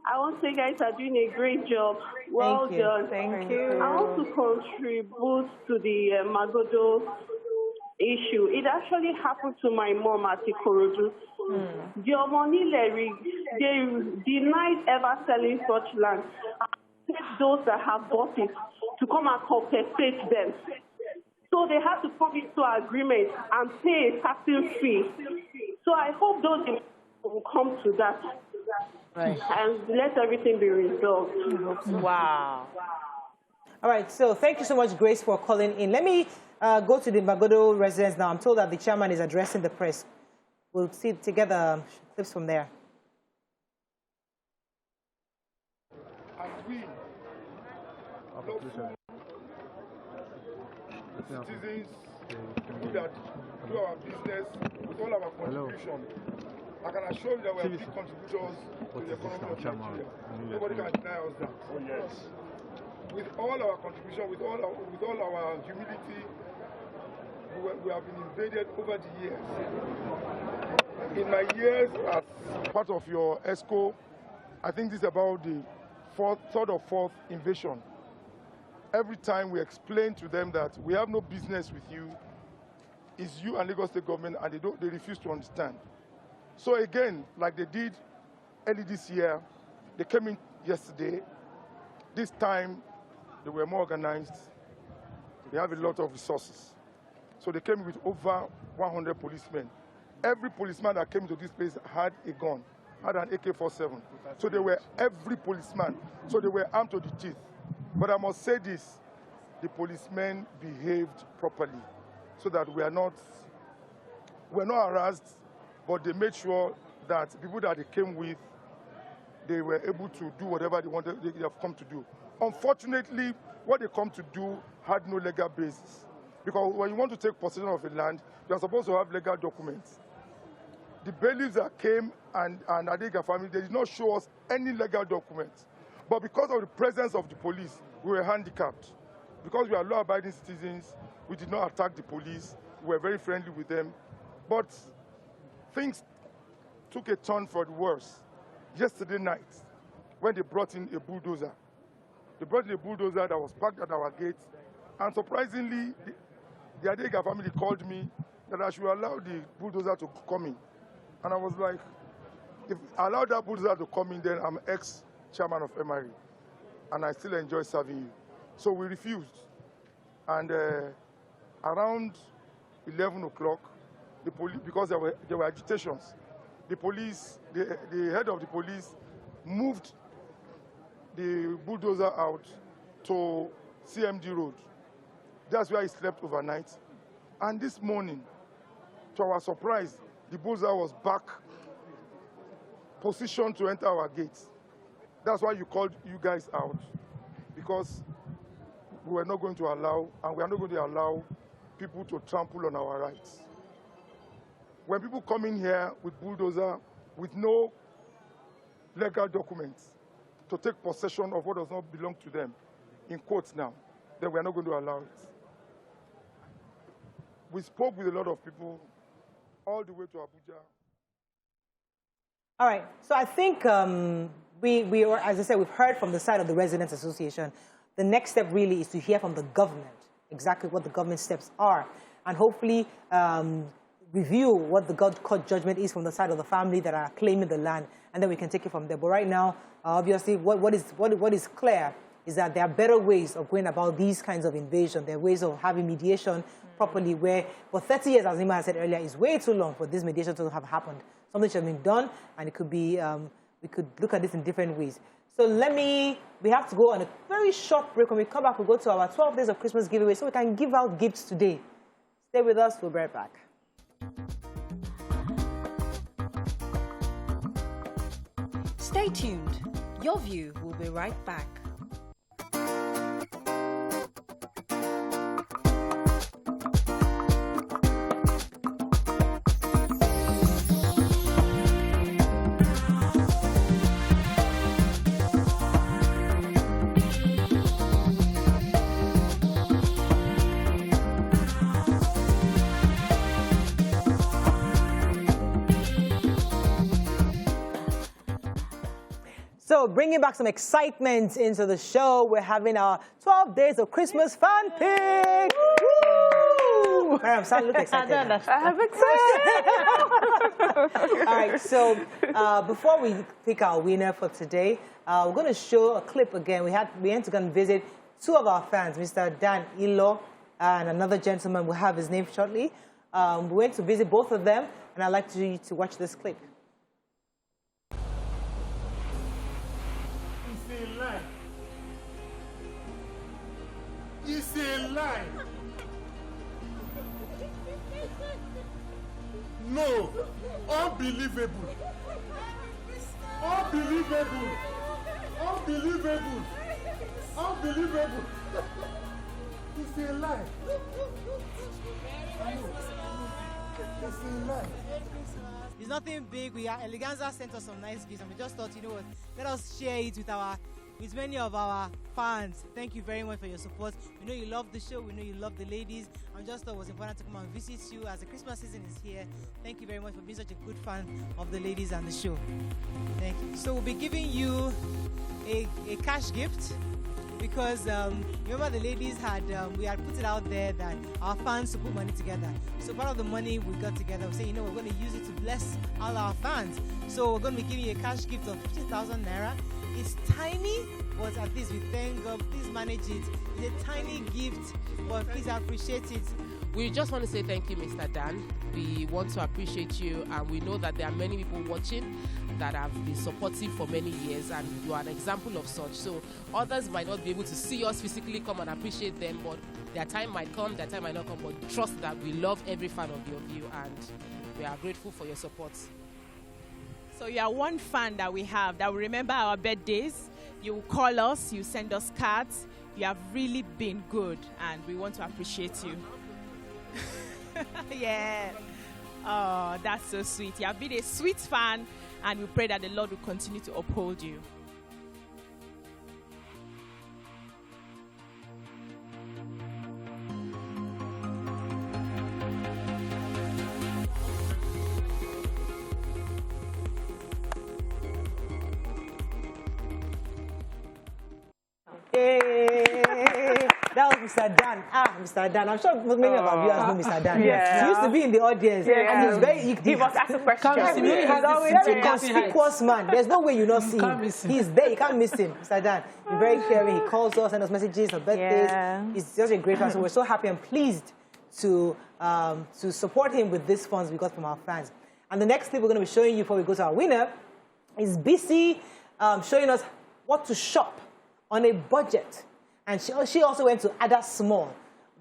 I want to say you guys are doing a great job. Well done. Thank you. I want to contribute to the Magodo issue. It actually happened to my mom at Ikorodu. The Omonile, they denied ever selling such land. Those that have bought it to come and compensate them. So they have to come into agreement and pay a certain fee. So I hope those will come to that. Right. And let everything be resolved. Wow. All right, so thank you so much, Grace, for calling in. Let me go to the Magodo residents now. I'm told that the chairman is addressing the press. We'll see together clips from there. And we, citizens, who that do our business with all our contribution. I can assure you that we are big contributors to the economy of Nigeria. Nobody can deny us that. Oh, yes. With all our contribution, with all our humility, we have been invaded over the years. In my years as part of your ESCO, I think this is about the third or fourth invasion. Every time we explain to them that we have no business with you, it's you and Lagos State government, and they refuse to understand. So again, like they did early this year, they came in yesterday. This time, they were more organized. They have a lot of resources. So they came with over 100 policemen. Every policeman that came to this place had a gun, had an AK-47. So they were every policeman. So they were armed to the teeth. But I must say this, the policemen behaved properly so that we're not harassed, but they made sure that people that they came with, they were able to do whatever they have come to do. Unfortunately, what they come to do had no legal basis. Because when you want to take possession of a land, you are supposed to have legal documents. The bailiffs that came and Adega family, they did not show us any legal documents. But because of the presence of the police, we were handicapped. Because we are law-abiding citizens, we did not attack the police. We were very friendly with them. But things took a turn for the worse. Yesterday night, when they brought in a bulldozer. They brought in a bulldozer that was parked at our gate. And surprisingly, the Adega family called me that I should allow the bulldozer to come in. And I was like, if I allow that bulldozer to come in, then I'm ex-chairman of MRE. And I still enjoy serving you. So we refused. And around 11 o'clock, the police, because there were agitations, the police, the head of the police moved the bulldozer out to CMD Road. That's where he slept overnight. And this morning, to our surprise, the bulldozer was back, positioned to enter our gates. That's why you called you guys out, because we were not going to allow, and we are not going to allow people to trample on our rights. When people come in here with bulldozer, with no legal documents, to take possession of what does not belong to them, in quotes now, then we are not going to allow it. We spoke with a lot of people all the way to Abuja. All right. So I think we are, as I said, we've heard from the side of the Residents Association. The next step really is to hear from the government exactly what the government steps are, and hopefully review what the court judgment is from the side of the family that are claiming the land, and then we can take it from there. But right now, obviously, what is clear is that there are better ways of going about these kinds of invasion. There are ways of having mediation properly where, for 30 years, as Nima has said earlier, is way too long for this mediation to have happened. Something should have been done, and it could be, we could look at this in different ways. So we have to go on a very short break. When we come back, we'll go to our 12 days of Christmas giveaway so we can give out gifts today. Stay with us, we'll be right back. Stay tuned. Your View will be right back. So bringing back some excitement into the show, we're having our 12 Days of Christmas fan pick. Woo! I'm starting to look excited. I'm excited. All right, so before we pick our winner for today, we're going to show a clip again. We had to go and visit two of our fans, Mr. Dan Ilo and another gentleman. We'll have his name shortly. We went to visit both of them, and I'd like you to watch this clip. It's a lie. No. Unbelievable. Unbelievable. Unbelievable. Unbelievable. It's a lie. It's a lie. It's nothing big. Eleganza sent us some nice gifts, and we just thought, you know what, let us share it with many of our fans. Thank you very much for your support. We know you love the show. We know you love the ladies. I just thought it was important to come and visit you as the Christmas season is here. Thank you very much for being such a good fan of the ladies and the show. Thank you. So we'll be giving you a cash gift because remember the ladies we had put it out there that our fans to put money together. So part of the money we got together, we said, you know, we're going to use it to bless all our fans. So we're going to be giving you a cash gift of 50,000 naira. It's tiny, but at least we thank God. Please manage it. It's a tiny gift, but please appreciate it. We just want to say thank you, Mr. Dan. We want to appreciate you, and we know that there are many people watching that have been supportive for many years, and you are an example of such. So others might not be able to see us physically come and appreciate them, but their time might come, their time might not come, but trust that we love every fan of YourView, and we are grateful for your support. So you are one fan that we have that will remember our birthdays. You will call us, you send us cards. You have really been good, and we want to appreciate you. Yeah. Oh, that's so sweet. You have been a sweet fan, and we pray that the Lord will continue to uphold you. That was Mr. Dan. Mr. Dan. I'm sure many of our viewers know Mr. Dan. Yeah. He used to be in the audience. Yeah. And he's very... He was asking questions. He's always a conspicuous man. There's no way you not see him. He's there. You can't miss him. Mr. Dan. He's very caring. He calls us, sends us messages, on birthdays. Yeah. He's such a great fan. So we're so happy and pleased to support him with these funds we got from our fans. And the next clip we're going to be showing you before we go to our winner is BC showing us what to shop on a budget. And she also went to Ada Small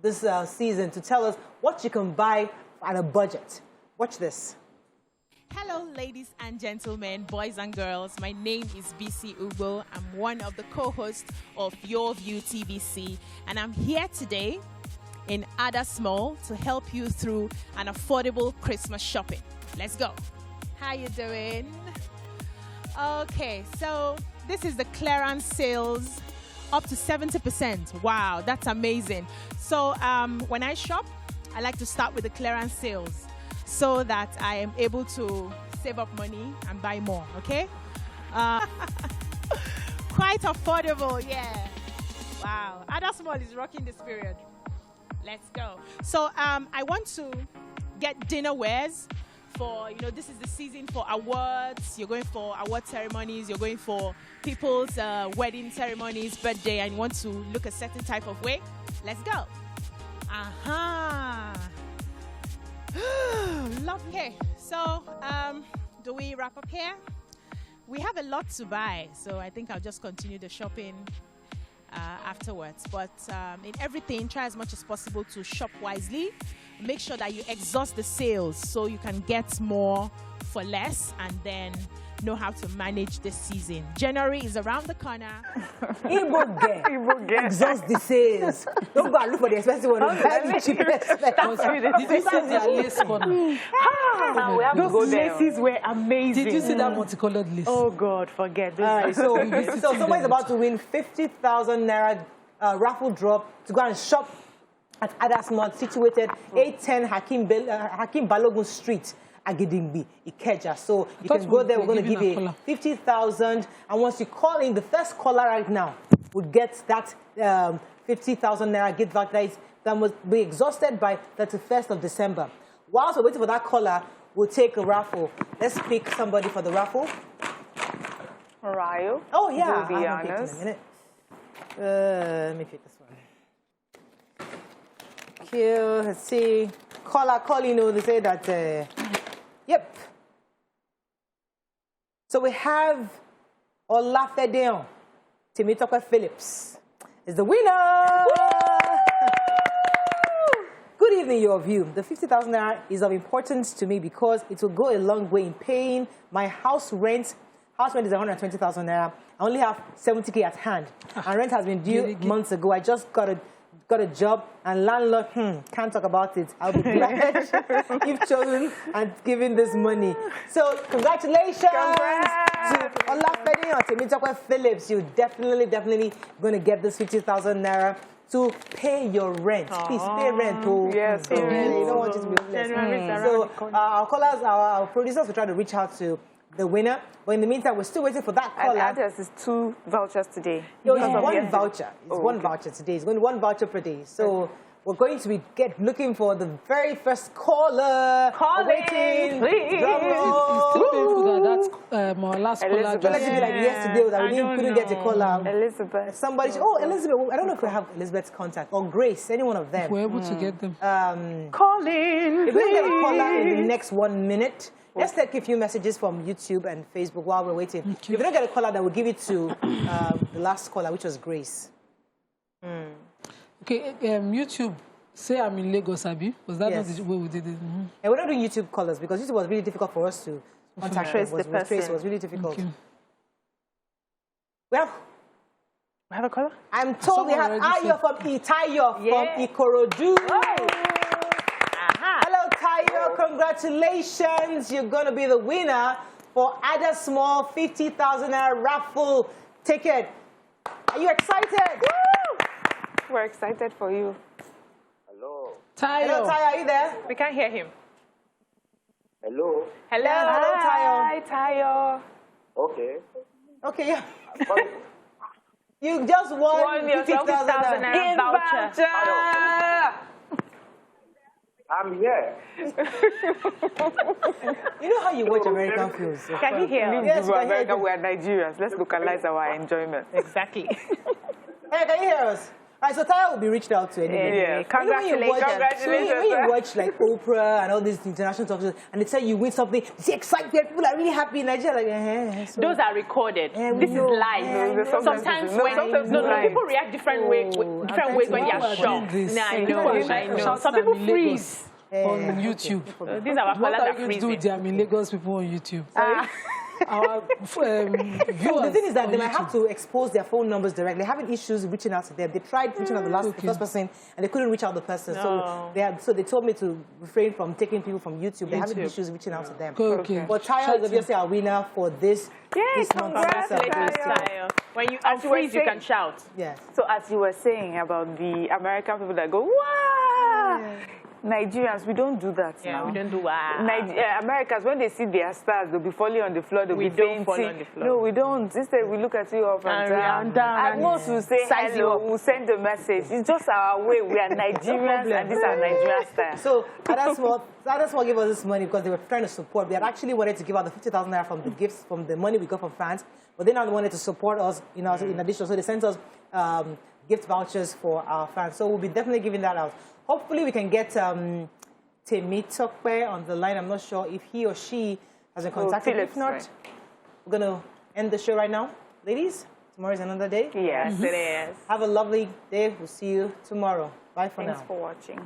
this season to tell us what you can buy at a budget. Watch this. Hello, ladies and gentlemen, boys and girls. My name is BC Ugbo. I'm one of the co-hosts of YourView TVC, and I'm here today in Ada Small to help you through an affordable Christmas shopping. Let's go. How you doing? Okay, so this is the clearance sales. Up to 70%. Wow, that's amazing. So when I shop, I like to start with the clearance sales so that I am able to save up money and buy more, okay? Quite affordable, yeah. Wow, Ada Small is rocking this period. Let's go. So I want to get dinner wares for, this is the season for awards. You're going for award ceremonies. You're going for people's wedding ceremonies, birthday, and you want to look a certain type of way. Let's go. Love. Okay, so do we wrap up here? We have a lot to buy, so I think I'll just continue the shopping afterwards. But in everything, try as much as possible to shop wisely. Make sure that you exhaust the sales so you can get more for less and then know how to manage this season. January is around the corner. Igbo get. Exhaust the sales. Don't go and look for the expensive one. Buy the cheapest. Did you see their lace corner? We have those laces were amazing. Did you see that multicolored lace? Oh God, forget this. All right, so somebody's about to win 50,000 naira raffle drop to go and shop at Ada Small, situated 810 Hakim Balogun Street, Agidingbi, Ikeja. So you can go there. We're going to give you 50,000. And once you call in, the first caller right now would get that 50,000 naira gift voucher that must be exhausted by 31st of December. Whilst we're waiting for that caller, we'll take a raffle. Let's pick somebody for the raffle. Rayo. Oh, yeah. To be honest. Let me pick this one. Let's see. Caller, they say that, yep. So we have Olafedeon Temitope Phillips is the winner. Good evening, YourView. The 50,000 naira is of importance to me because it will go a long way in paying my house rent. House rent is 120,000 naira. I only have 70K at hand. And rent has been due months ago. I just got a job, and landlord, can't talk about it. I'll be glad if chosen and given this money. So congratulations to Olafede and Temitope Phillips. You're definitely going to get this 50,000 naira to pay your rent. Please pay rent. Yes, you don't want it to be homeless. So our callers, our producers will try to reach out to the winner. But in the meantime, we're still waiting for that caller. And others is 2 vouchers today. No, it's one voucher. It's one voucher today. It's going to be 1 voucher per day. So we're going to be looking for the very first caller. Waiting, please. It's still painful that last caller just... Like yesterday that we couldn't get a caller. Elizabeth. Somebody... Oh, Elizabeth. I don't know if we have Elizabeth's contact. Or Grace, any one of them. If we're able to get them. Call in, if we don't get a caller in the next 1 minute, let's take a few messages from YouTube and Facebook while we're waiting. If we don't get a caller, then we'll give it to the last caller, which was Grace. Okay, YouTube, say I'm in Lagos, Abi. Was that not the way we did it? And we're not doing YouTube callers because YouTube was really difficult for us to contact them. It was really difficult. Okay. We have a caller? I'm told we have Ayo from Itayo from Ikorodu. Hello, Tayo. Congratulations. You're going to be the winner for Ada Small 50,000 naira raffle ticket. Are you excited? Woo! We're excited for you. Hello. Tayo. Hello, Tayo. Are you there? We can't hear him. Hello. Hello. Hello, Tayo. Hi, Tayo. Okay. Okay, yeah. You just won 50,000 naira voucher. I'm here. You know how you watch American films? So Can you hear? Yes, we are Nigerians. Let's localize our enjoyment. Exactly. Hey, can you hear us? All right, so Tayo will be reached out to anyway. Yeah. Congratulations. When you watch like Oprah and all these international talk shows, and they tell you win something, you see excitement, people are really happy in Nigeria. Like, Those are recorded. This is live. Sometimes people react different ways when they are shocked. I know. Some people freeze. On YouTube. These are our what callers are are you going to do with freezing. the I'm in Lagos people on YouTube? Our viewers. The thing is that they might have to expose their phone numbers directly. They're having issues reaching out to them. They tried reaching out the first person, and they couldn't reach out the person. No. So they told me to refrain from taking people from YouTube. They're having issues reaching out to them. Okay. But Tayo is obviously our winner for this month. Congratulations, Tayo. When you freeze, you can shout. Yes. So as you were saying about the American people that go, wow! Nigerians, we don't do that Yeah, now. we don't do wow. Americans, when they see their stars, they'll be falling on the floor, they'll be don't fainting. fall on the floor. No, we don't. Instead, we look at you up and down. down. At most, we'll say Size you hello, up. we'll send a message. It's just our way. We are Nigerians, and these are Nigerian stars. So that's what gave us this money because they were trying to support. We had actually wanted to give out the 50,000 naira from the gifts, from the money we got from fans, but they now wanted to support us, you know, in addition. So they sent us gift vouchers for our fans. So we'll be definitely giving that out. Hopefully we can get Temi Tokpe on the line. I'm not sure if he or she has been contacted. If not, right. we're going to end the show right now. Ladies, tomorrow is another day. Yes, it is. Have a lovely day. We'll see you tomorrow. Bye for now. Thanks for watching.